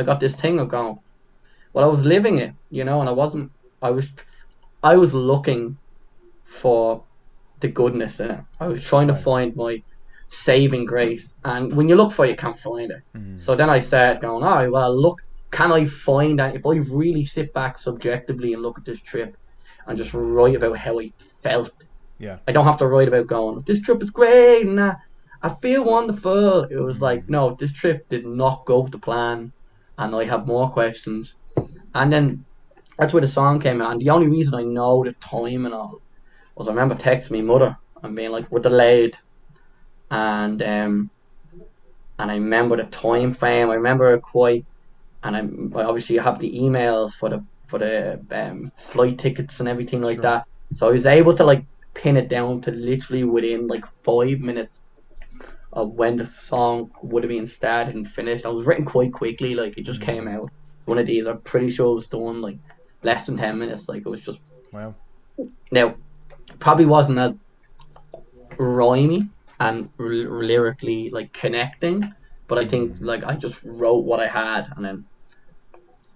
got this thing of going, well, I was living it, and I was looking for the goodness in it. I was trying to find my saving grace, and when you look for it, you can't find it. So then I started going, all right, well, look, can I find that? If I really sit back subjectively and look at this trip and just write about how I felt, I don't have to write about going, this trip is great and I feel wonderful. It was like, no, this trip did not go to plan, and I have more questions. And then that's where the song came out, and the only reason I know the time and all was I remember texting my mother and being like, we're delayed. And I remember the time frame. I remember it quite, and I obviously have the emails for flight tickets and everything like that. So I was able to like pin it down to literally within like 5 minutes of when the song would have been started and finished. It was written quite quickly, like it just came out. One of these, I'm pretty sure it was done like less than 10 minutes. Like it was just wow. Now, probably wasn't as rhymey and lyrically like connecting, but I think like I just wrote what I had, and then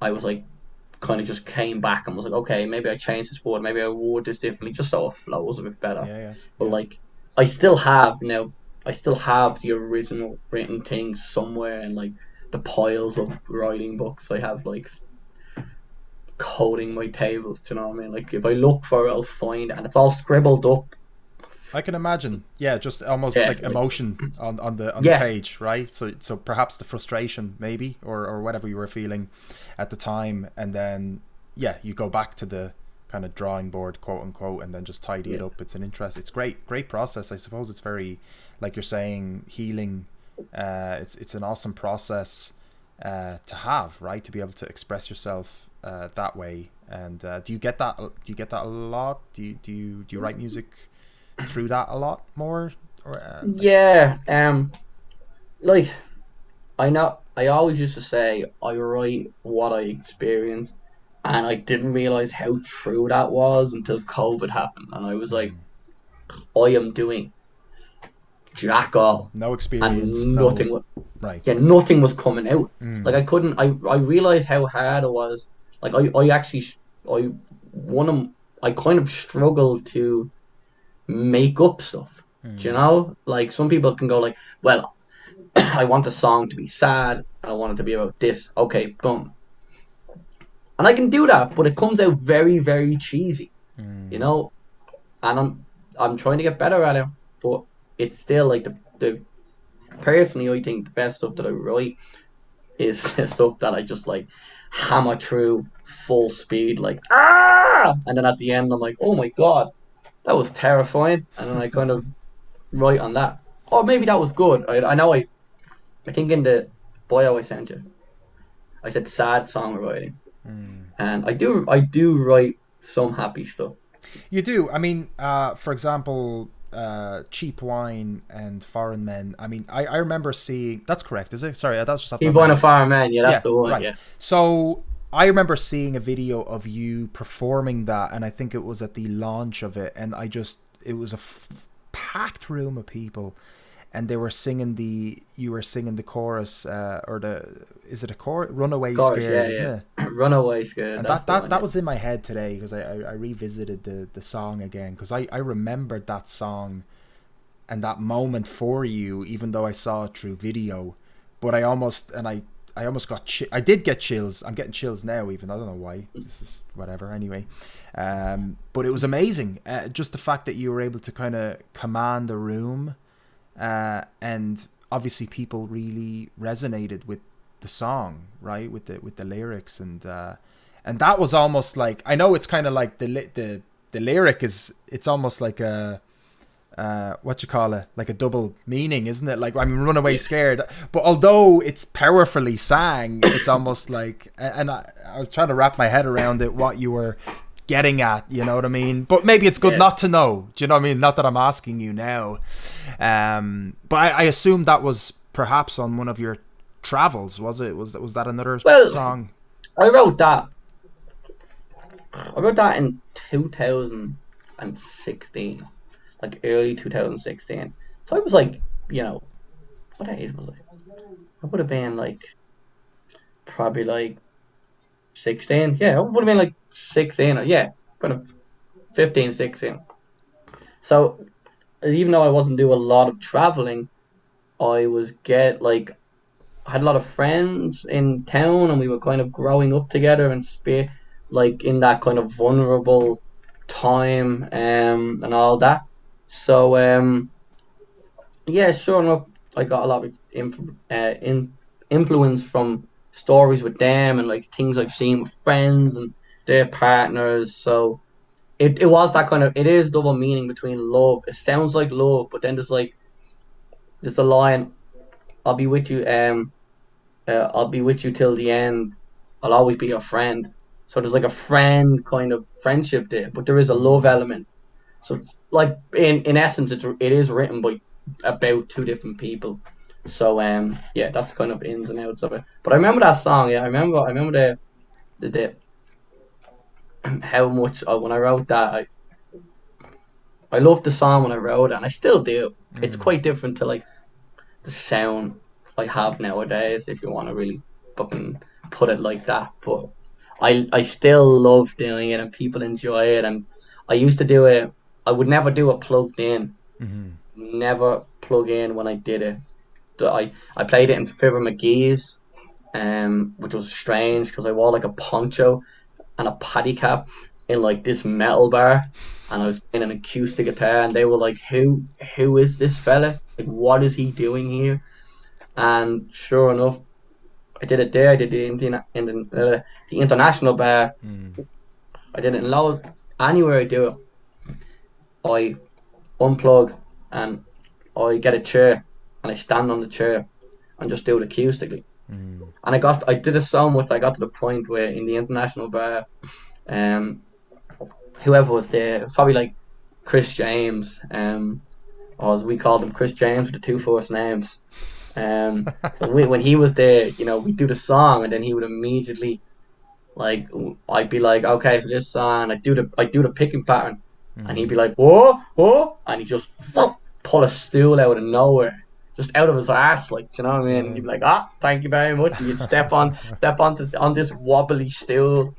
I was like kind of just came back and was like, okay, maybe I changed this word, maybe I word this differently, just so it flows a bit better. But like I still have the original written things somewhere in like the piles of writing books I have, like coding my tables. Do you know what I mean? Like if I look for it, I'll find it, and it's all scribbled up. I can imagine, just almost like emotion on the page, right? So perhaps the frustration, maybe, or whatever you were feeling at the time, and then you go back to the kind of drawing board, quote unquote, and then just tidy it up. It's it's great process. I suppose it's very, like you're saying, healing. It's an awesome process to have, right? To be able to express yourself that way. And do you get that? Do you get that a lot? Do you write music through that a lot more? Or like I always used to say I write what I experience, and I didn't realize how true that was until COVID happened, and I was like, I am doing jack all, no experience, and nothing nothing was coming out. Like I realized how hard it was. Like I kind of struggled to make up stuff. Do you know? Like some people can go like, well, I want the song to be sad and I want it to be about this. Okay, boom. And I can do that, but it comes out very, very cheesy. You know? And I'm trying to get better at it, but it's still like the personally I think the best stuff that I write is stuff that I just like hammer through full speed, like and then at the end I'm like, oh my god, that was terrifying, and then I kind of write on that. Or maybe that was good. I know I think in the bio I sent you, I said sad songwriting, and I do write some happy stuff. You do. I mean, for example, Cheap Wine and Foreign Men. I mean, I remember seeing. That's correct, is it? Sorry, that's just. Cheap Wine and Foreign Men. Yeah, that's the one. Right. Yeah. So I remember seeing a video of you performing that, and I think it was at the launch of it, and it was a packed room of people, and they were singing you were singing the chorus, is it a chorus? Runaway chorus, Scared, isn't it? Runaway Scared. And that was in my head today, because I revisited the song again, because I remembered that song and that moment for you, even though I saw it through video, but I almost got I did get chills. I'm getting chills now, even. I don't know why. This is whatever. Anyway, but it was amazing. Just the fact that you were able to kind of command the room, and obviously people really resonated with the song, right? With the lyrics, and that was almost like, I know it's kind of like the lyric is, it's almost like a what you call it, like a double meaning, isn't it? Like, I mean, Runaway Scared, but although it's powerfully sang, it's almost like, and I was trying to wrap my head around it, what you were getting at, you know what I mean? But maybe it's good not to know, do you know what I mean? Not that I'm asking you now, but I assume that was perhaps on one of your travels, was it? Was that another song? I wrote that in 2016. Like early 2016. So I was like, you know, what age was I? I would have been like, probably like 16. Yeah, I would have been like 16. Yeah, kind of 15, 16. So even though I wasn't doing a lot of traveling, I had a lot of friends in town, and we were kind of growing up together and like in that kind of vulnerable time, and all that. So sure enough, I got a lot of influence from stories with them, and like things I've seen with friends and their partners. So it was that kind of, it is double meaning between love. It sounds like love, but then there's a line, I'll be with you till the end, I'll always be your friend. So there's like a friend kind of friendship there, but there is a love element. So it's like in essence, it is written by about two different people. So yeah, that's kind of ins and outs of it. But I remember that song. Yeah, I remember the how much when I wrote that. I loved the song when I wrote it, and I still do. It's quite different to like the sound I have nowadays, if you want to really fucking put it like that. But I still love doing it, and people enjoy it. And I used to do it. I would never do it plugged in. Never plug in when I did it. I played it in Fibber McGee's, which was strange because I wore like a poncho and a paddy cap in like this metal bar, and I was playing an acoustic guitar, and they were like, "Who is this fella? Like, what is he doing here?" And sure enough, I did it there. I did it in the international bar. I did it in Lowe's. Anywhere I do it, I unplug and I get a chair and I stand on the chair and just do it acoustically. And I did a song with. I got to the point where in the international bar, whoever was there, probably like Chris James, or as we called him, Chris James with the two first names. So when he was there, you know, we'd do the song, and then he would immediately, like, I'd be like, okay, for this song, I'd do the picking pattern, and he'd be like, whoa, and he'd just pull a stool out of nowhere, just out of his ass, like, you know what I mean? And he'd be like, thank you very much. And you'd step on this wobbly stool.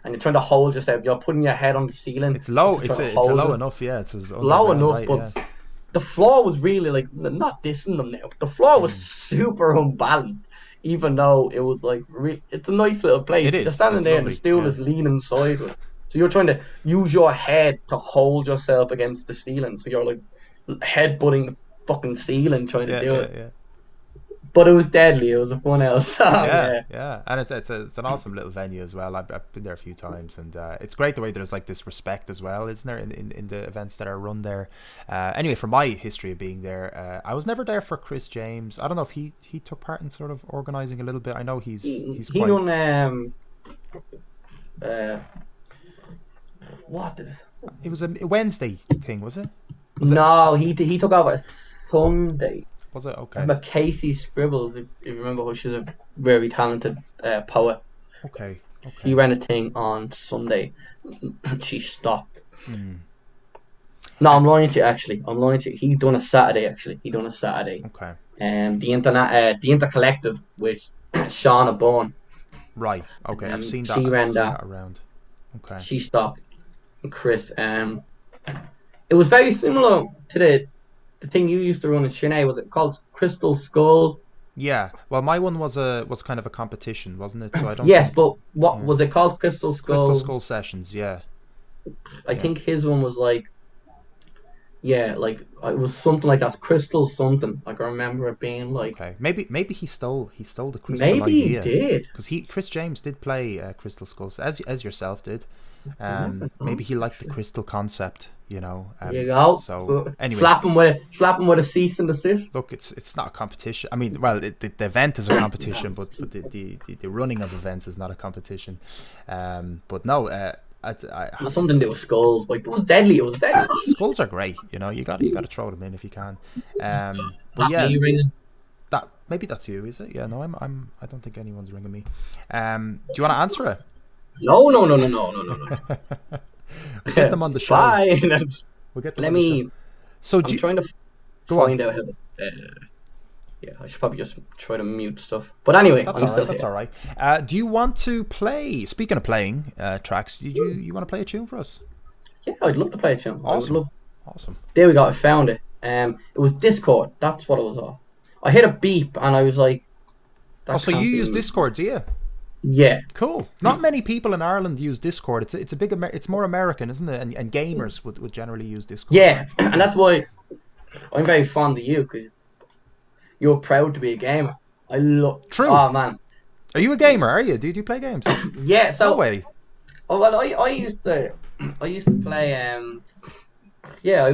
And you're trying to hold yourself. You're putting your head on the ceiling. It's low. It's low enough. Yeah, it's low enough. But the floor was really like, not dissing them now. But the floor was super unbalanced. Even though it was like, it's a nice little place. You're standing there, and the stool is leaning sideways. So you're trying to use your head to hold yourself against the ceiling. So you're like headbutting the fucking ceiling trying to do it. Yeah. But it was deadly. It was a fun little song. Yeah. And it's an awesome little venue as well. I've been there a few times, and it's great the way there's like this respect as well, isn't there, in the events that are run there. Anyway, from my history of being there, I was never there for Chris James. I don't know if he took part in sort of organising a little bit. I know he's he quite... done what? It was a Wednesday thing, was it? No, he took over a Sunday. Was it? Okay. But Casey Scribbles, if you remember her, she's a very talented poet. Okay. He ran a thing on Sunday. She stopped. No, I'm lying to you, actually. He done a Saturday, actually. Okay. The Intercollective with Shauna Bourne. Right. Okay. I've seen that. She ran that around. Okay. She stopped. And Chris. It was very similar to the thing you used to run in Sinead. Was it called Crystal Skull? Yeah. Well, my one was kind of a competition, wasn't it? So I don't. Yes, but what was it called? Crystal Skull. Crystal Skull Sessions. Yeah. I think his one was like. Yeah, like it was something like that. Crystal something. Like I remember it being like. Okay. Maybe he stole the crystal idea. Maybe he did. Because Chris James did play Crystal Skulls as yourself did. Maybe he liked the crystal concept, you know. There you go. So anyway, slap him with a cease and desist. Look, it's not a competition. I mean, well, the event is a competition, but the running of events is not a competition. But no, I something to do with skulls. Like it was deadly. Skulls are great. You know, you got to throw them in if you can. But yeah, maybe that's you, is it? Yeah, no, I don't think anyone's ringing me. Do you want to answer it? No. We'll get them on the show. Fine. We'll get them Let on me. The show. So I'm trying to go find out how. Yeah, I should probably just try to mute stuff. But anyway, that's all right. Do you want to play? Speaking of playing tracks, you want to play a tune for us? Yeah, I'd love to play a tune. Awesome. There we go. I found it. It was Discord. That's what it was on. I hit a beep and I was like. So you use Discord, do you? Yeah. Cool. Not many people in Ireland use Discord. It's more American, isn't it? And gamers would generally use Discord. Yeah, right? And that's why I'm very fond of you, because you're proud to be a gamer. I love. True. Oh man. Are you a gamer? Are you? Do you play games? Yeah. So. No way. Oh well, I used to play. Yeah, I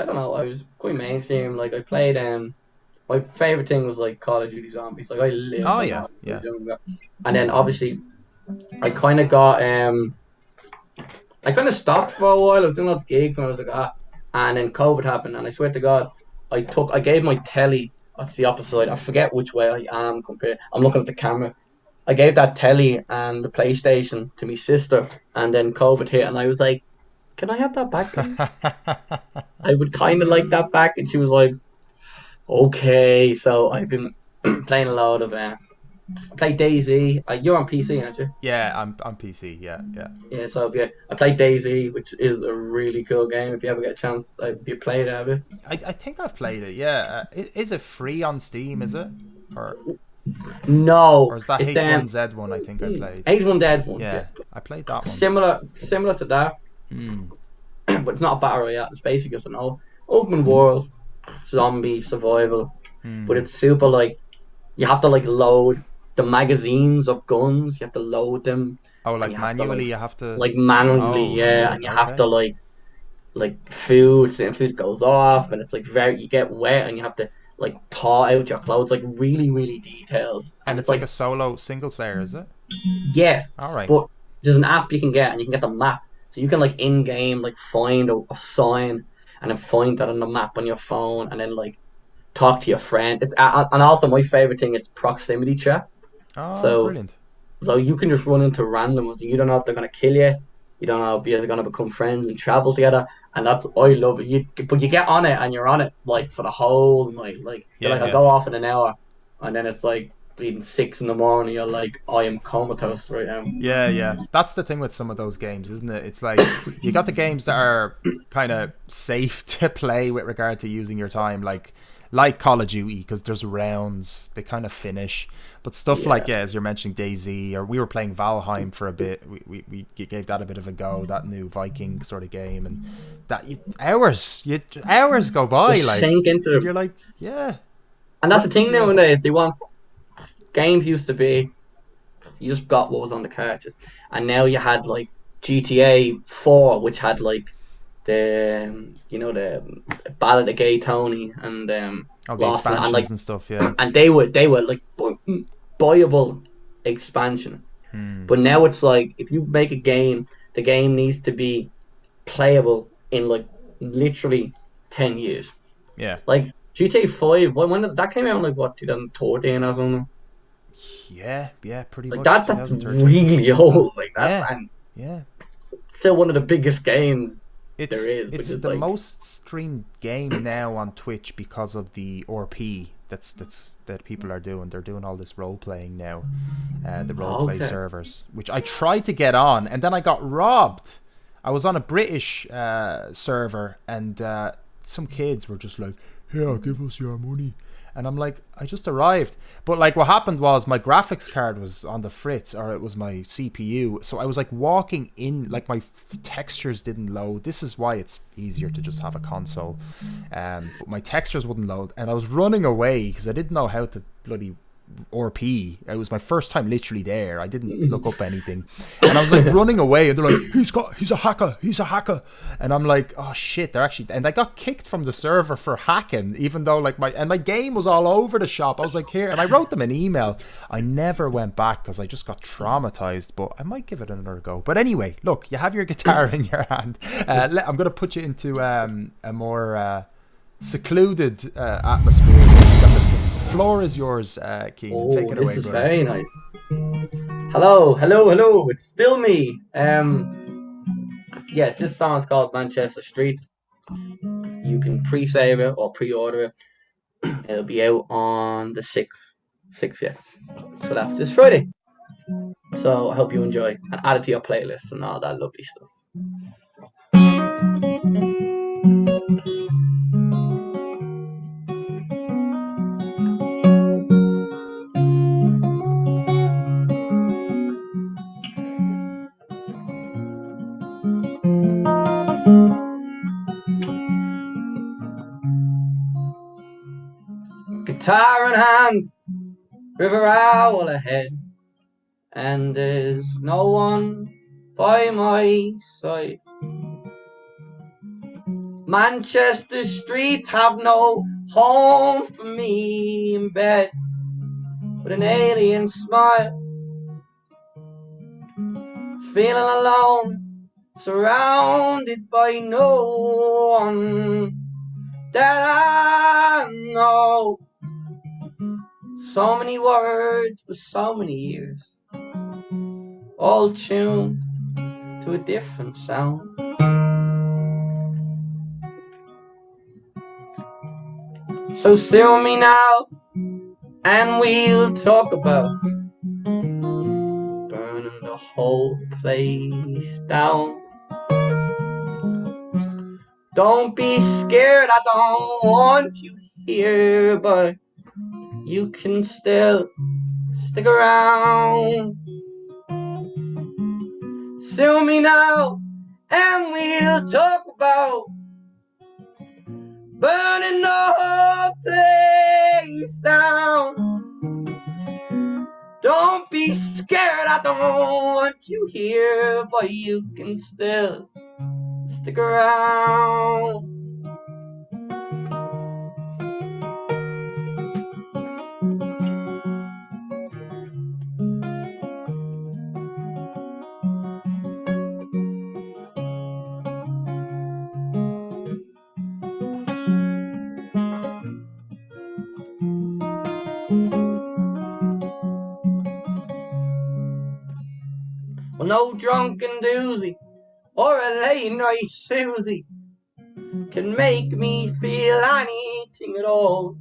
was quite mainstream. Like I played. My favorite thing was like Call of Duty Zombies. Like I lived. Oh yeah. And then obviously I kind of got I kind of stopped for a while. I was doing lots of gigs and I was like, and then COVID happened, and I swear to God, I gave my telly. That's the opposite. I forget which way I am compared. I'm looking at the camera. I gave that telly and the PlayStation to my sister, and then COVID hit, and I was like, "Can I have that back, please?" I would kind of like that back, and she was like, "Okay." So I've been playing a lot of. I play DayZ. You're on PC, aren't you? Yeah, I'm PC. Yeah. Yeah, so yeah, I play DayZ, which is a really cool game. If you ever get a chance, have you played it? Have you? I think I've played it. Yeah, is it free on Steam? Is it or no? Or is that H1Z1? I think I played H1Z1. Yeah, I played that one. Similar to that, but it's not a battle royale. It's basically just an open world zombie survival, but it's super like you have to like load the magazines of guns. You have to load them. Oh, like manually, you have to manually, yeah, and you have to like food goes off, and it's like you get wet, and you have to like thaw out your clothes, like really, really detailed. And it's like a solo single player, is it? Yeah. All right. But there's an app you can get, and you can get the map, so you can like in game like find a sign, and then find that on the map on your phone, and then like talk to your friend. It's and also my favorite thing, it's proximity chat. Oh, so brilliant. So you can just run into random ones, and you don't know if they're gonna kill you. You don't know if you're gonna become friends and travel together. And I love it. But you get on it, and you're on it like for the whole night. Like I'll go off in an hour, and then it's like bleeding 6 in the morning. You're like, I am comatose right now. Yeah. That's the thing with some of those games, isn't it? It's like you got the games that are kind of safe to play with regard to using your time, like Call of Duty, because there's rounds, they kind of finish. But stuff like, as you're mentioning, DayZ, or we were playing Valheim for a bit. We gave that a bit of a go, that new Viking sort of game, and that hours go by, Just like sink into you're like, yeah. And that's the thing nowadays. They want games used to be you just got what was on the cartridge, and now you had like GTA 4, which had like the the Ballad of Gay Tony and the Lost expansions and stuff, yeah. And they were like buyable expansion. But now it's like if you make a game, the game needs to be playable in like literally 10 years. Yeah. Like GTA 5, when did that came out? In like what, 2014 or something? Yeah, pretty like much. That's really old. Like that, yeah. Still one of the biggest games there is. It's the most streamed game now on Twitch because of the RP that people are doing. They're doing all this role playing now, the role play servers, which I tried to get on, and then I got robbed. I was on a British server, and some kids were just like, "Here, give us your money." And I'm like, I just arrived. But like what happened was my graphics card was on the fritz, or it was my CPU. So I was like walking in, like my textures didn't load. This is why it's easier to just have a console. But my textures wouldn't load. And I was running away because I didn't know how to bloody RP. It was my first time literally there. I didn't look up anything. And I was like running away, and they're like, he's a hacker. And I'm like, oh shit, they're actually, and I got kicked from the server for hacking, even though like my game was all over the shop. I was like, here, and I wrote them an email. I never went back because I just got traumatized, but I might give it another go. But anyway, look, you have your guitar in your hand. I'm gonna put you into a more secluded atmosphere. The floor is yours, Kenan. Take it away, this is brother. very nice. Hello. It's still me. Yeah, this song is called Manchester Streets. You can pre-save it or pre-order it. It'll be out on the 6th. 6th, yeah. So that's this Friday. So I hope you enjoy and add it to your playlist and all that lovely stuff. Guitar in hand, river owl ahead, and there's no one by my side. Manchester streets have no home for me in bed, with an alien smile. feeling alone, surrounded by no one that I know. So many words with so many ears, all tuned to a different sound. So sit with me now, and we'll talk about burning the whole place down. Don't be scared, I don't want you here, but you can still stick around. Sit with me now, and we'll talk about burning the whole place down. Don't be scared, I don't want you here, but you can still stick around. Well, no drunken doozy or a late night Susie can make me feel anything at all.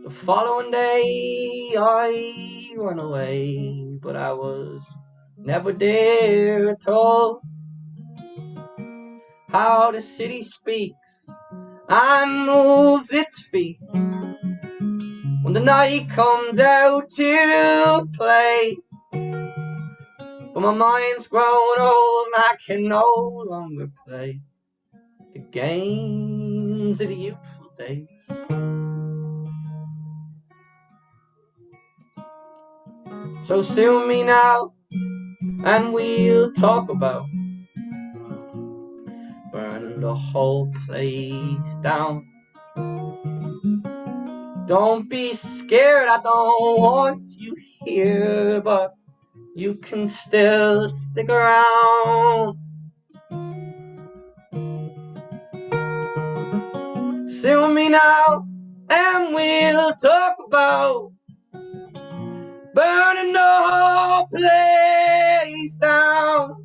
The following day I went away, but I was never there at all. How the city speaks and moves its feet when the night comes out to play. But my mind's grown old and I can no longer play the games of the youthful days. So sit with me now, and we'll talk about burning the whole place down. Don't be scared, I don't want you here, but you can still stick around. Sit with me now, and we'll talk about burning the whole place down.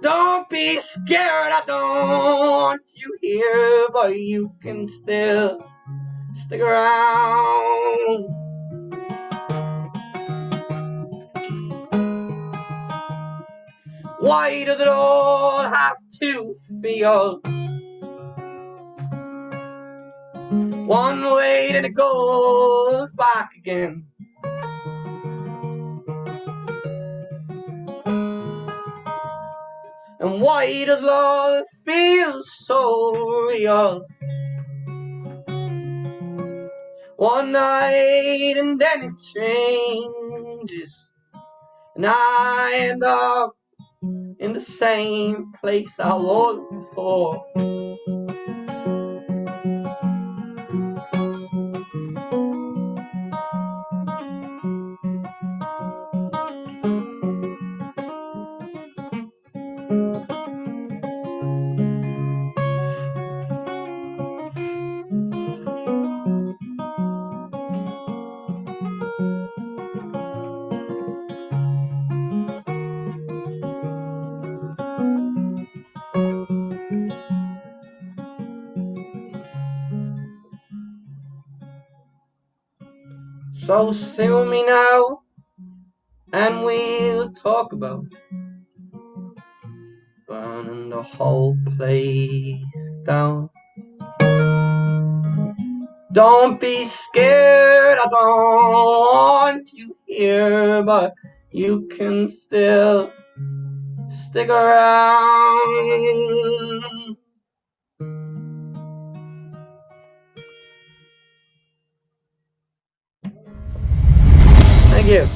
Don't be scared, I don't want you here, but you can still stick around. Why does it all have to feel one way, then it goes back again? And why does love feel so real one night and then it changes, and I end up in the same place I was before? So sit with me now, and we'll talk about burning the whole place down. Don't be scared, I don't want you here, but you can still stick around. Thank you.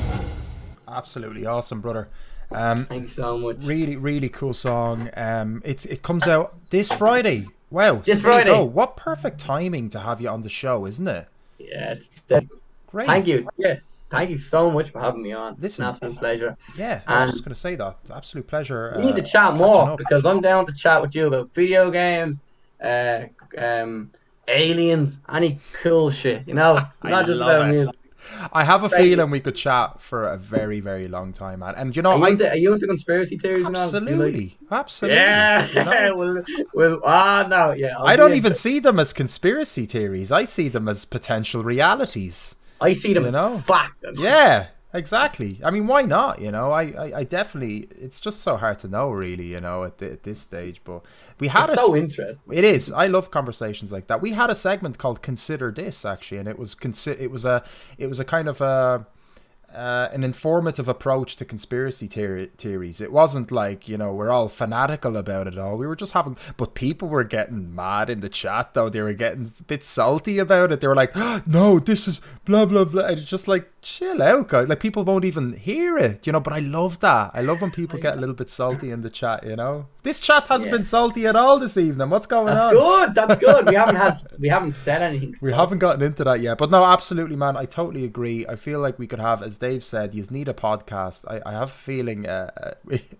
Absolutely awesome, brother. Thanks so much. Really, really cool song. It comes out this Friday. Wow. This Friday. Oh, what perfect timing to have you on the show, isn't it? Yeah, it's great. Thank you. Yeah, thank you so much for having me on. Listen, it's an absolute pleasure. Yeah, I was And just going to say that. Absolute pleasure. we need to chat catching more up. because I'm down to chat with you about video games, aliens, any cool shit. You know, it's not just about music. I have a feeling we could chat for a very, very long time, man. And you know, are you into conspiracy theories? Absolutely, absolutely. Yeah. You know? No, yeah. I don't even see them as conspiracy theories. I see them as potential realities. I see them as fact. Yeah, exactly. I mean, why not? You know, I definitely. It's just so hard to know, really. You know, at this stage, but we had so interesting. It is. I love conversations like that. We had a segment called "Consider This" actually, and it was a kind of an informative approach to conspiracy theories. It wasn't like, you know, we're all fanatical about it all. We were just having, but people were getting mad in the chat though. They were getting a bit salty about it. They were like, oh, no, this is blah, blah, blah. And it's just like, chill out, guys. Like, people won't even hear it, you know, but I love that. I love when people get a little bit salty in the chat, you know. This chat hasn't been salty at all this evening. What's going on? That's good. We haven't said anything. We haven't gotten into that yet. But no, absolutely, man. I totally agree. I feel like we could have, as Dave said, you need a podcast. I have a feeling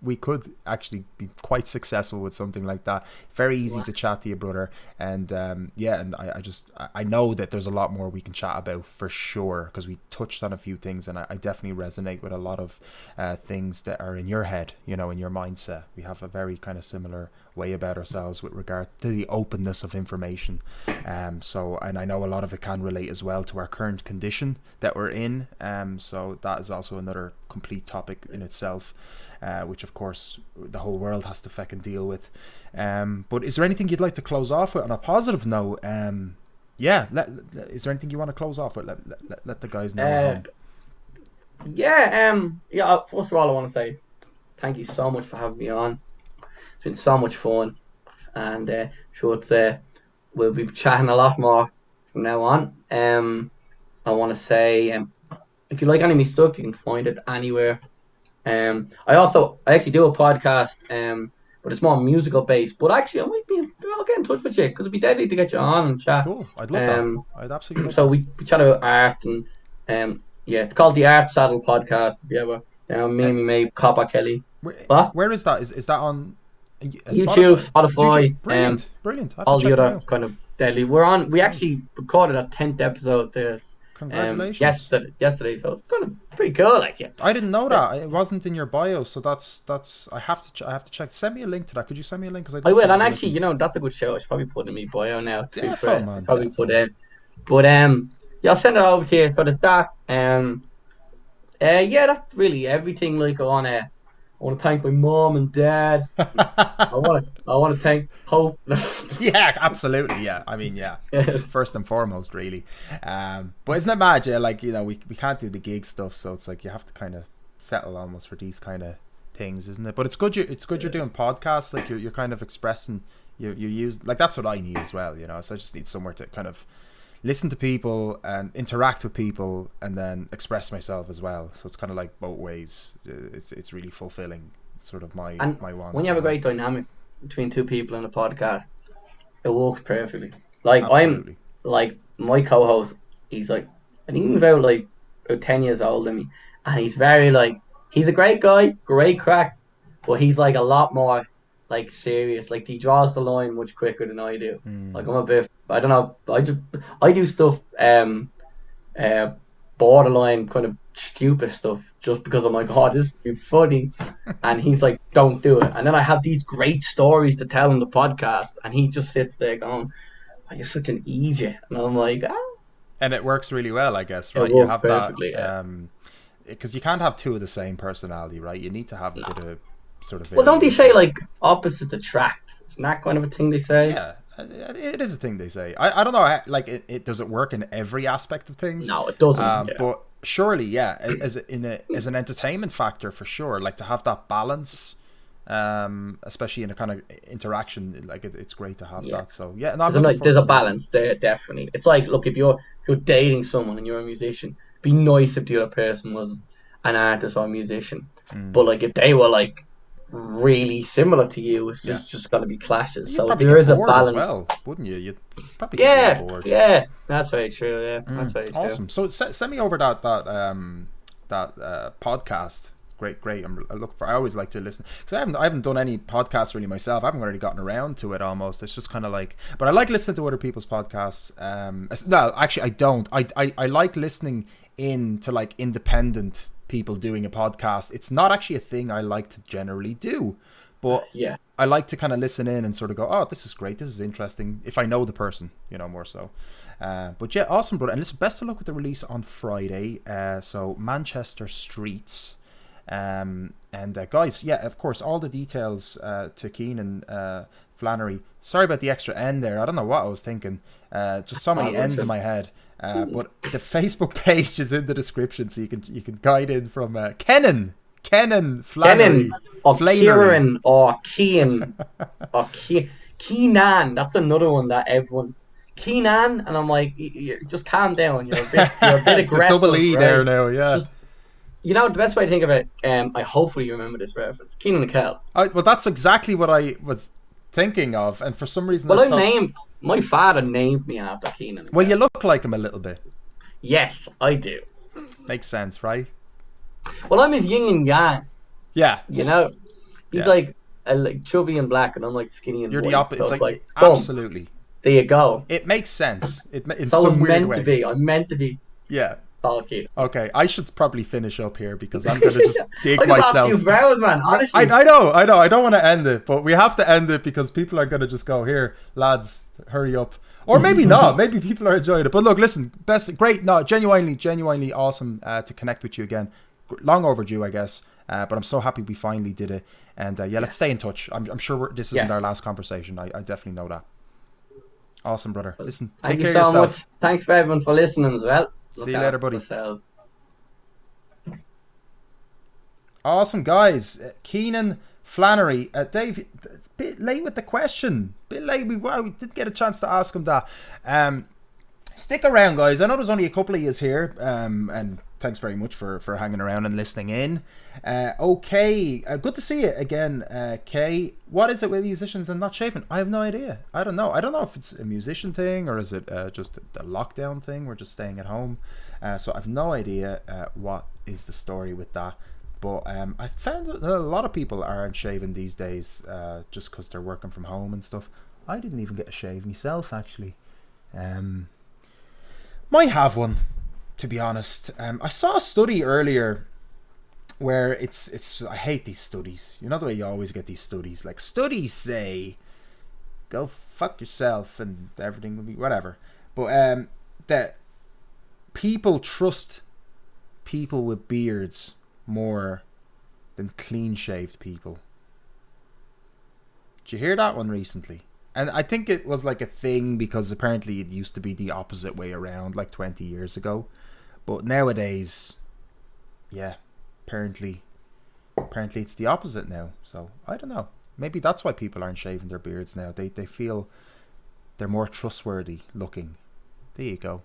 we could actually be quite successful with something like that. Very easy to chat to you, brother. And and I know that there's a lot more we can chat about for sure, because we touched on a few things, and I definitely resonate with a lot of things that are in your head, you know, in your mindset. We have a very kind of similar way about ourselves with regard to the openness of information. And I know a lot of it can relate as well to our current condition that we're in. So that is also another complete topic in itself, which of course the whole world has to fucking deal with. But is there anything you'd like to close off with on a positive note? Is there anything you want to close off with? Let the guys know. First of all, I want to say thank you so much for having me on. It's been so much fun, and we'll be chatting a lot more from now on. I want to say, if you like any of my stuff, you can find it anywhere. I actually do a podcast, but it's more musical based. But actually, I'll get in touch with you, because it'd be deadly to get you on and chat. Cool, I'd love that. I'd absolutely love so we chat about art, and it's called the Art Saddle Podcast. If you ever, me and my mate Copper Kelly. Where is that? Is that on YouTube, Spotify, brilliant. All the other kind of deadly. We actually recorded a 10th episode there. Congratulations. Yesterday, so it's kind of pretty cool. I didn't know that. It wasn't in your bio, so that's. I have to check. Send me a link to that. Could you send me a link? Because I will. And actually, you know, that's a good show. I should probably put in my bio now. Man. Probably put in. But I'll send it over to you. So there's that. That's really everything. Like I want to thank my mom and dad. I want to thank Hope. Yeah, absolutely. Yeah, I mean, yeah. First and foremost, really. But isn't it mad? Yeah, like, you know, we can't do the gig stuff, so it's like you have to kind of settle almost for these kind of things, isn't it? But it's good. You're doing podcasts. Like you're kind of expressing. You use, like, that's what I need as well. You know, so I just need somewhere to kind of listen to people and interact with people, and then express myself as well. So it's kind of like both ways. It's really fulfilling, sort of my wants. When you have a great dynamic between two people in a podcast, it works perfectly. Like, absolutely. I'm like, my co-host, he's like, I think he's about 10 years older than me, and he's very he's a great guy, great crack, but he's like a lot more serious. Like, he draws the line much quicker than I do. Like, I'm a bit, I don't know, I do stuff borderline kind of stupid stuff just because I'm like, oh, this is funny, and he's like, don't do it. And then I have these great stories to tell in the podcast, and he just sits there going, oh, you're such an idiot. And I'm like, and it works really well, I guess, right? It works perfectly, because you can't have two of the same personality, right? You need to have a bit of sort of. Well, don't they say opposites attract? Isn't that kind of a thing they say? Yeah, it is a thing they say. I don't know, it does it work in every aspect of things? No, it doesn't. But surely, as an entertainment factor for sure, like to have that balance, especially in a kind of interaction, it's great to have that. So there's a balance there, definitely. It's like, look, if you're dating someone and you're a musician, be nice if the other person was an artist or a musician. But if they were really similar to you. It's just going to be clashes. You'd So probably there get is a bored as balance. well, wouldn't you? You'd probably get really bored. Yeah, that's very true. Yeah, that's very true. Awesome. So send me over that podcast. Great. I always like to listen because I haven't done any podcasts really myself. I haven't really gotten around to it almost. It's just kind of like, but I like listening to other people's podcasts. No, actually, I don't. I like listening in to like independent people doing a podcast. It's not actually a thing I like to generally do, but yeah, I like to kind of listen in and sort of go, oh, this is great, this is interesting, if I know the person, more so. But yeah, awesome, brother. And listen, best of luck with the release on Friday. So Manchester Streets. And guys, yeah, of course, all the details to Kenan Flannery. Sorry about the extra N there. I don't know what I was thinking. Just so many N's in my head. But the Facebook page is in the description, so you can guide in from Kenan Flannery. Or Kieran or Kean or Kenan. That's another one that everyone. Kenan, and I'm like, just calm down. You're a bit aggressive. Double E right? there now, yeah. Just, the best way to think of it, I hopefully you remember this reference. Kenan and Kel. Well, that's exactly what I was thinking of, and for some reason, my father named me after Kenan. Well, you look like him a little bit. Yes, I do. Makes sense, right? Well, I'm his yin and yang. Yeah. He's like chubby and black, and I'm like skinny and You're white. the opposite. So it's like boom. absolutely. There you go. It makes sense. In so some weird way. To be. I'm meant to be. Yeah. Okay. Okay, I should probably finish up here because I'm gonna just dig I myself. I 2 hours, man. Honestly. I know. I don't want to end it, but we have to end it because people are gonna just go, here, lads, hurry up. Or maybe not. Maybe people are enjoying it. But look, listen, great. No, genuinely awesome to connect with you again. Long overdue, I guess. But I'm so happy we finally did it. And let's stay in touch. I'm sure this isn't our last conversation. I definitely know that. Awesome, brother. Listen, take care of yourself. Thank you so much. Thanks for everyone for listening as well. See you later, buddy. Yourselves. Awesome, guys. Kenan Flannery. Dave, a bit late with the question. Bit late. We didn't get a chance to ask him that. Stick around, guys. I know there's only a couple of yous here. And thanks very much for hanging around and listening in. Okay. Good to see you again, Kay. What is it with musicians and not shaving? I have no idea. I don't know. I don't know if it's a musician thing or is it just a lockdown thing. We're just staying at home. So I've no idea what is the story with that. But I found that a lot of people aren't shaving these days just because they're working from home and stuff. I didn't even get a shave myself, actually. Might have one, to be honest. I saw a study earlier where it's I hate these studies. You know the way you always get these studies. Like, studies say, go fuck yourself and everything will be whatever. But that people trust people with beards more than clean-shaved people. Did you hear that one recently? And I think it was like a thing because apparently it used to be the opposite way around like 20 years ago. But nowadays, yeah, apparently it's the opposite now. So I don't know. Maybe that's why people aren't shaving their beards now. They feel they're more trustworthy looking. There you go.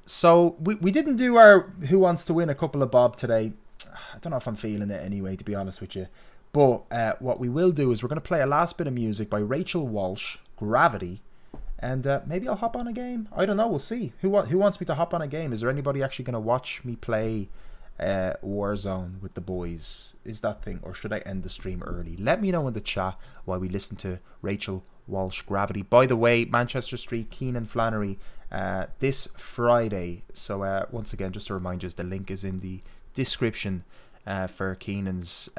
So we didn't do our Who Wants to Win a Couple of Bob today. I don't know if I'm feeling it anyway, to be honest with you. But what we will do is we're going to play a last bit of music by Rachel Walsh, Gravity, and maybe I'll hop on a game. I don't know. We'll see. Who wants me to hop on a game? Is there anybody actually going to watch me play Warzone with the boys? Is that thing, or should I end the stream early? Let me know in the chat while we listen to Rachel Walsh, Gravity. By the way, Manchester Street, Kenan Flannery, this Friday. So once again, just to remind you, the link is in the description for Kenan's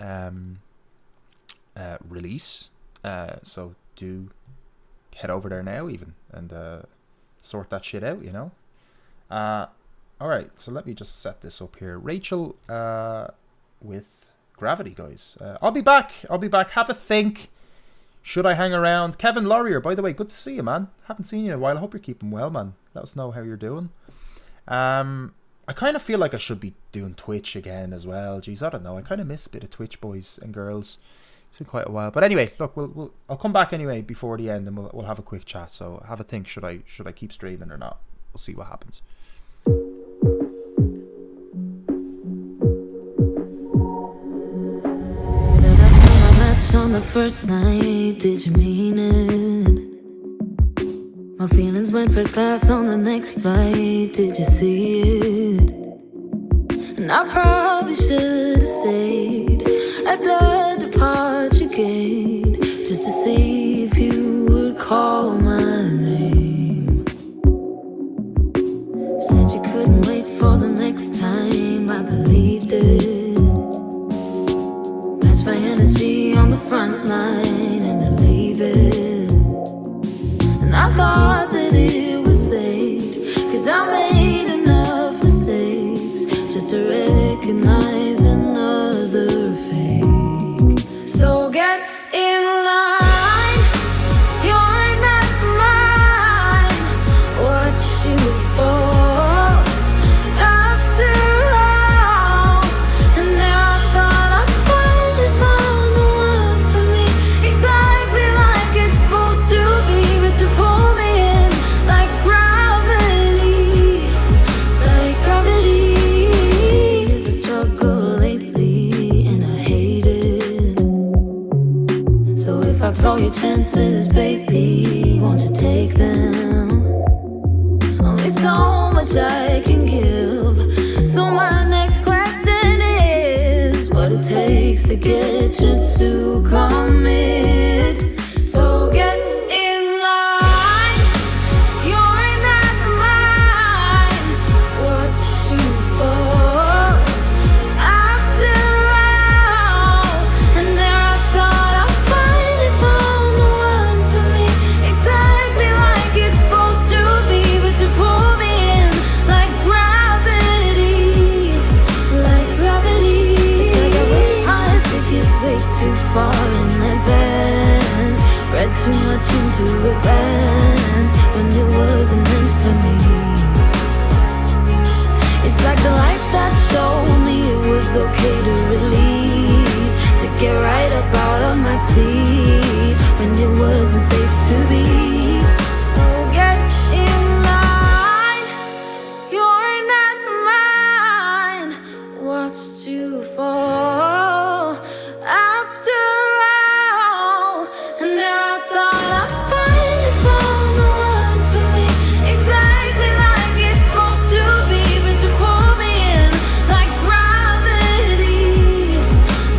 release. So do head over there now even and sort that shit out, you know. Alright, so let me just set this up here. Rachel with Gravity, guys. I'll be back. Have a think. Should I hang around? Kevin Laurier, by the way, good to see you, man. Haven't seen you in a while. I hope you're keeping well, man. Let us know how you're doing. I kind of feel like I should be doing Twitch again as well. Jeez, I don't know. I kind of miss a bit of Twitch, boys and girls. It's been quite a while. But anyway, look, I'll come back anyway before the end and we'll have a quick chat. So have a think. Should I keep streaming or not? We'll see what happens. Said touch on the first night, did you mean it? My feelings went first class on the next flight, did you see it? And I probably should have stayed at the departure gate just to see if you would call my name. Said you couldn't wait for the next time, I believed it. Match my energy on the front line and then leave it. And I thought that it was fate, 'cause I made enough mistakes just to recognize another fake. So get in line, you're not mine. What you for? After all, and now I thought I finally found the one for me, exactly like it's supposed to be. But you pull me in like gravity, like gravity. There's a struggle lately and I hate it. So if I throw your chances, baby, won't you take them? Only so much I can give. So my next question is what it takes to get you to commit. So get in line, you're not mine. What's you for? After all, and there I thought I finally found the one for me, exactly like it's supposed to be. But you pull me in like gravity, like gravity. It's like I booked my tickets way too far in advance, read too much into a glance when it wasn't meant for me. It's like the light that showed me it was okay to release, to get right up out of my seat when it wasn't safe to be. So get in line, you're not mine. Watched you fall after all, and there I thought I finally found the one for me, exactly like it's supposed to be. But you pull me in like gravity,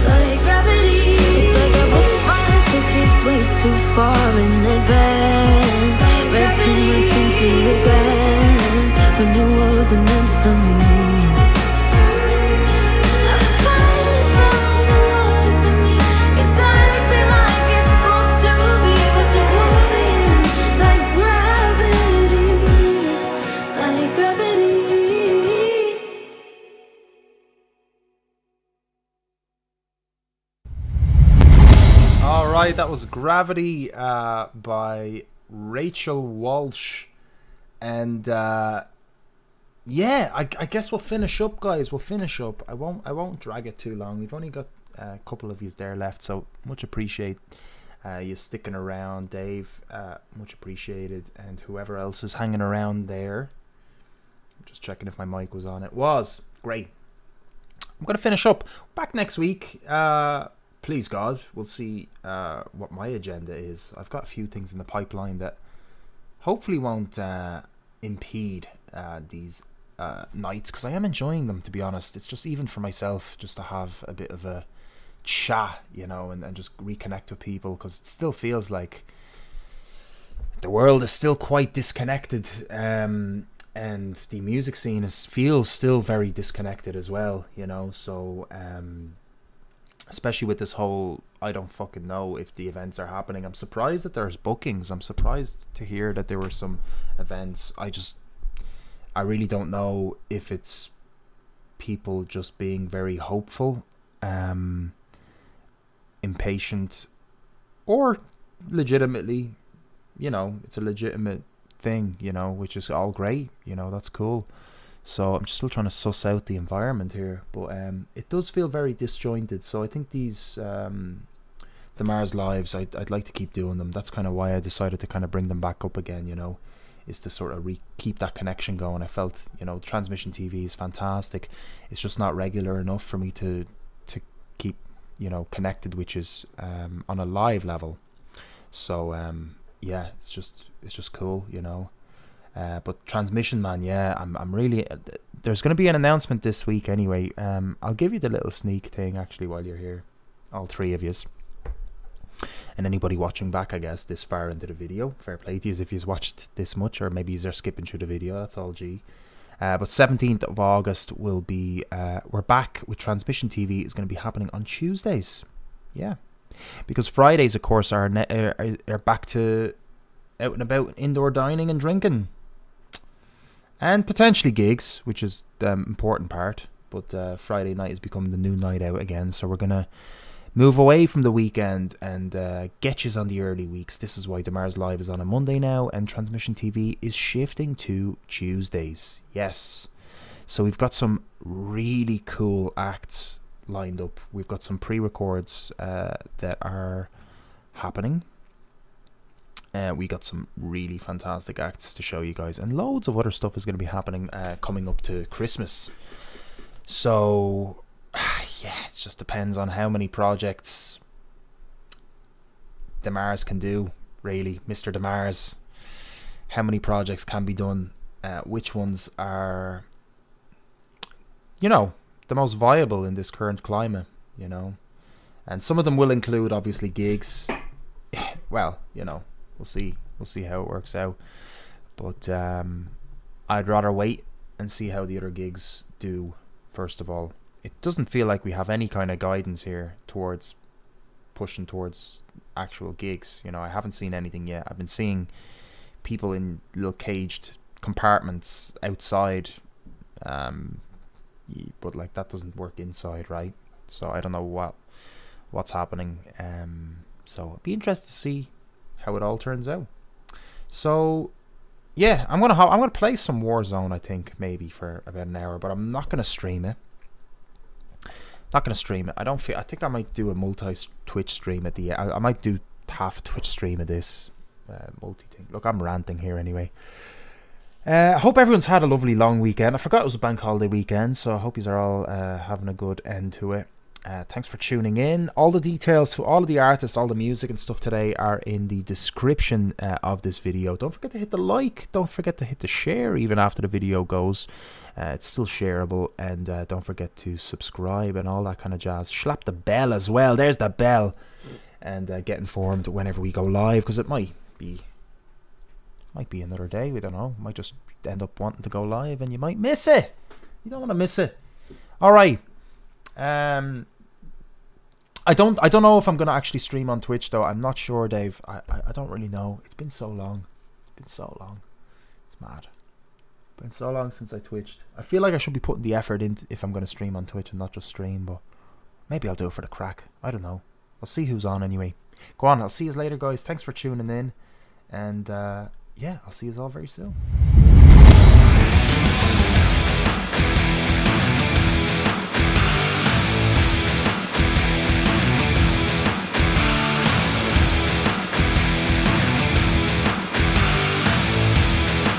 like gravity. It's like I booked my tickets way too far in advance, read too much into a glance when it wasn't meant for me. I finally found the one for me, exactly like it's supposed to be. But you pull me in like gravity, like gravity. All right, that was Gravity by Rachel Walsh, and yeah, I guess we'll finish up, guys. We'll finish up. I won't drag it too long. We've only got a couple of yous there left, so much appreciate you sticking around, Dave. Much appreciated, and whoever else is hanging around there. Just checking if my mic was on. It was great. I'm gonna finish up. Back next week. Please God, we'll see what my agenda is. I've got a few things in the pipeline that hopefully won't impede these nights, because I am enjoying them, to be honest. It's just even for myself, just to have a bit of a chat, you know, and just reconnect with people, because it still feels like the world is still quite disconnected, and the music scene feels still very disconnected as well, you know. So especially with this whole, I don't fucking know if the events are happening. I'm surprised that there's bookings. I'm surprised to hear that there were some events. I really don't know if it's people just being very hopeful, impatient, or legitimately, you know, it's a legitimate thing, you know, which is all great, you know, that's cool. So I'm still trying to suss out the environment here, but it does feel very disjointed. So I think these deMars lives, I'd like to keep doing them. That's kind of why I decided to kind of bring them back up again, you know, is to sort of keep that connection going. I felt, you know, transmission TV is fantastic. It's just not regular enough for me to keep, you know, connected, which is on a live level. So yeah, it's just cool, you know. But transmission, man, yeah, I'm really. There's going to be an announcement this week anyway. I'll give you the little sneak thing actually while you're here, all three of yous, and anybody watching back, I guess, this far into the video. Fair play to you if you've watched this much, or maybe you're skipping through the video. That's all G. But 17th of August will be. We're back with Transmission TV. It's going to be happening on Tuesdays. Yeah, because Fridays, of course, are back to out and about indoor dining and drinking. And potentially gigs, which is the important part. But Friday night is becoming the new night out again. So we're going to move away from the weekend and get yous on the early weeks. This is why deMars Live is on a Monday now. And Transmission TV is shifting to Tuesdays. Yes. So we've got some really cool acts lined up. We've got some pre-records that are happening. We got some really fantastic acts to show you guys, and loads of other stuff is going to be happening coming up to Christmas. So yeah, it just depends on how many projects deMars can do, really. Mr. deMars, how many projects can be done, which ones are, you know, the most viable in this current climate, you know. And some of them will include obviously gigs. Well, you know, we'll see how it works out, but I'd rather wait and see how the other gigs do first of all. It doesn't feel like we have any kind of guidance here towards pushing towards actual gigs, you know. I haven't seen anything yet. I've been seeing people in little caged compartments outside, but like that doesn't work inside, right? So I don't know what's happening. So it'd be interesting to see how it all turns out. So yeah, I'm gonna play some Warzone, I think, maybe for about an hour, but I'm not gonna stream it. I think I might do a multi-Twitch stream at the end. I might do half a Twitch stream of this multi thing. Look, I'm ranting here anyway. I hope everyone's had a lovely long weekend. I forgot it was a bank holiday weekend, so I hope you are all having a good end to it. Thanks for tuning in. All the details to all of the artists, all the music and stuff today are in the description of this video. Don't forget to hit the like. Don't forget to hit the share even after the video goes. It's still shareable. And don't forget to subscribe and all that kind of jazz. Slap the bell as well. There's the bell. And get informed whenever we go live, because it might be another day. We don't know. Might just end up wanting to go live and you might miss it. You don't want to miss it. All right. I don't know if I'm gonna actually stream on Twitch though. I'm not sure, Dave. I don't really know. It's been so long. It's mad. It's been so long since I twitched. I feel like I should be putting the effort in if I'm gonna stream on Twitch and not just stream, but maybe I'll do it for the crack. I don't know. I'll see who's on anyway. Go on, I'll see you later, guys. Thanks for tuning in, and yeah, I'll see you all very soon.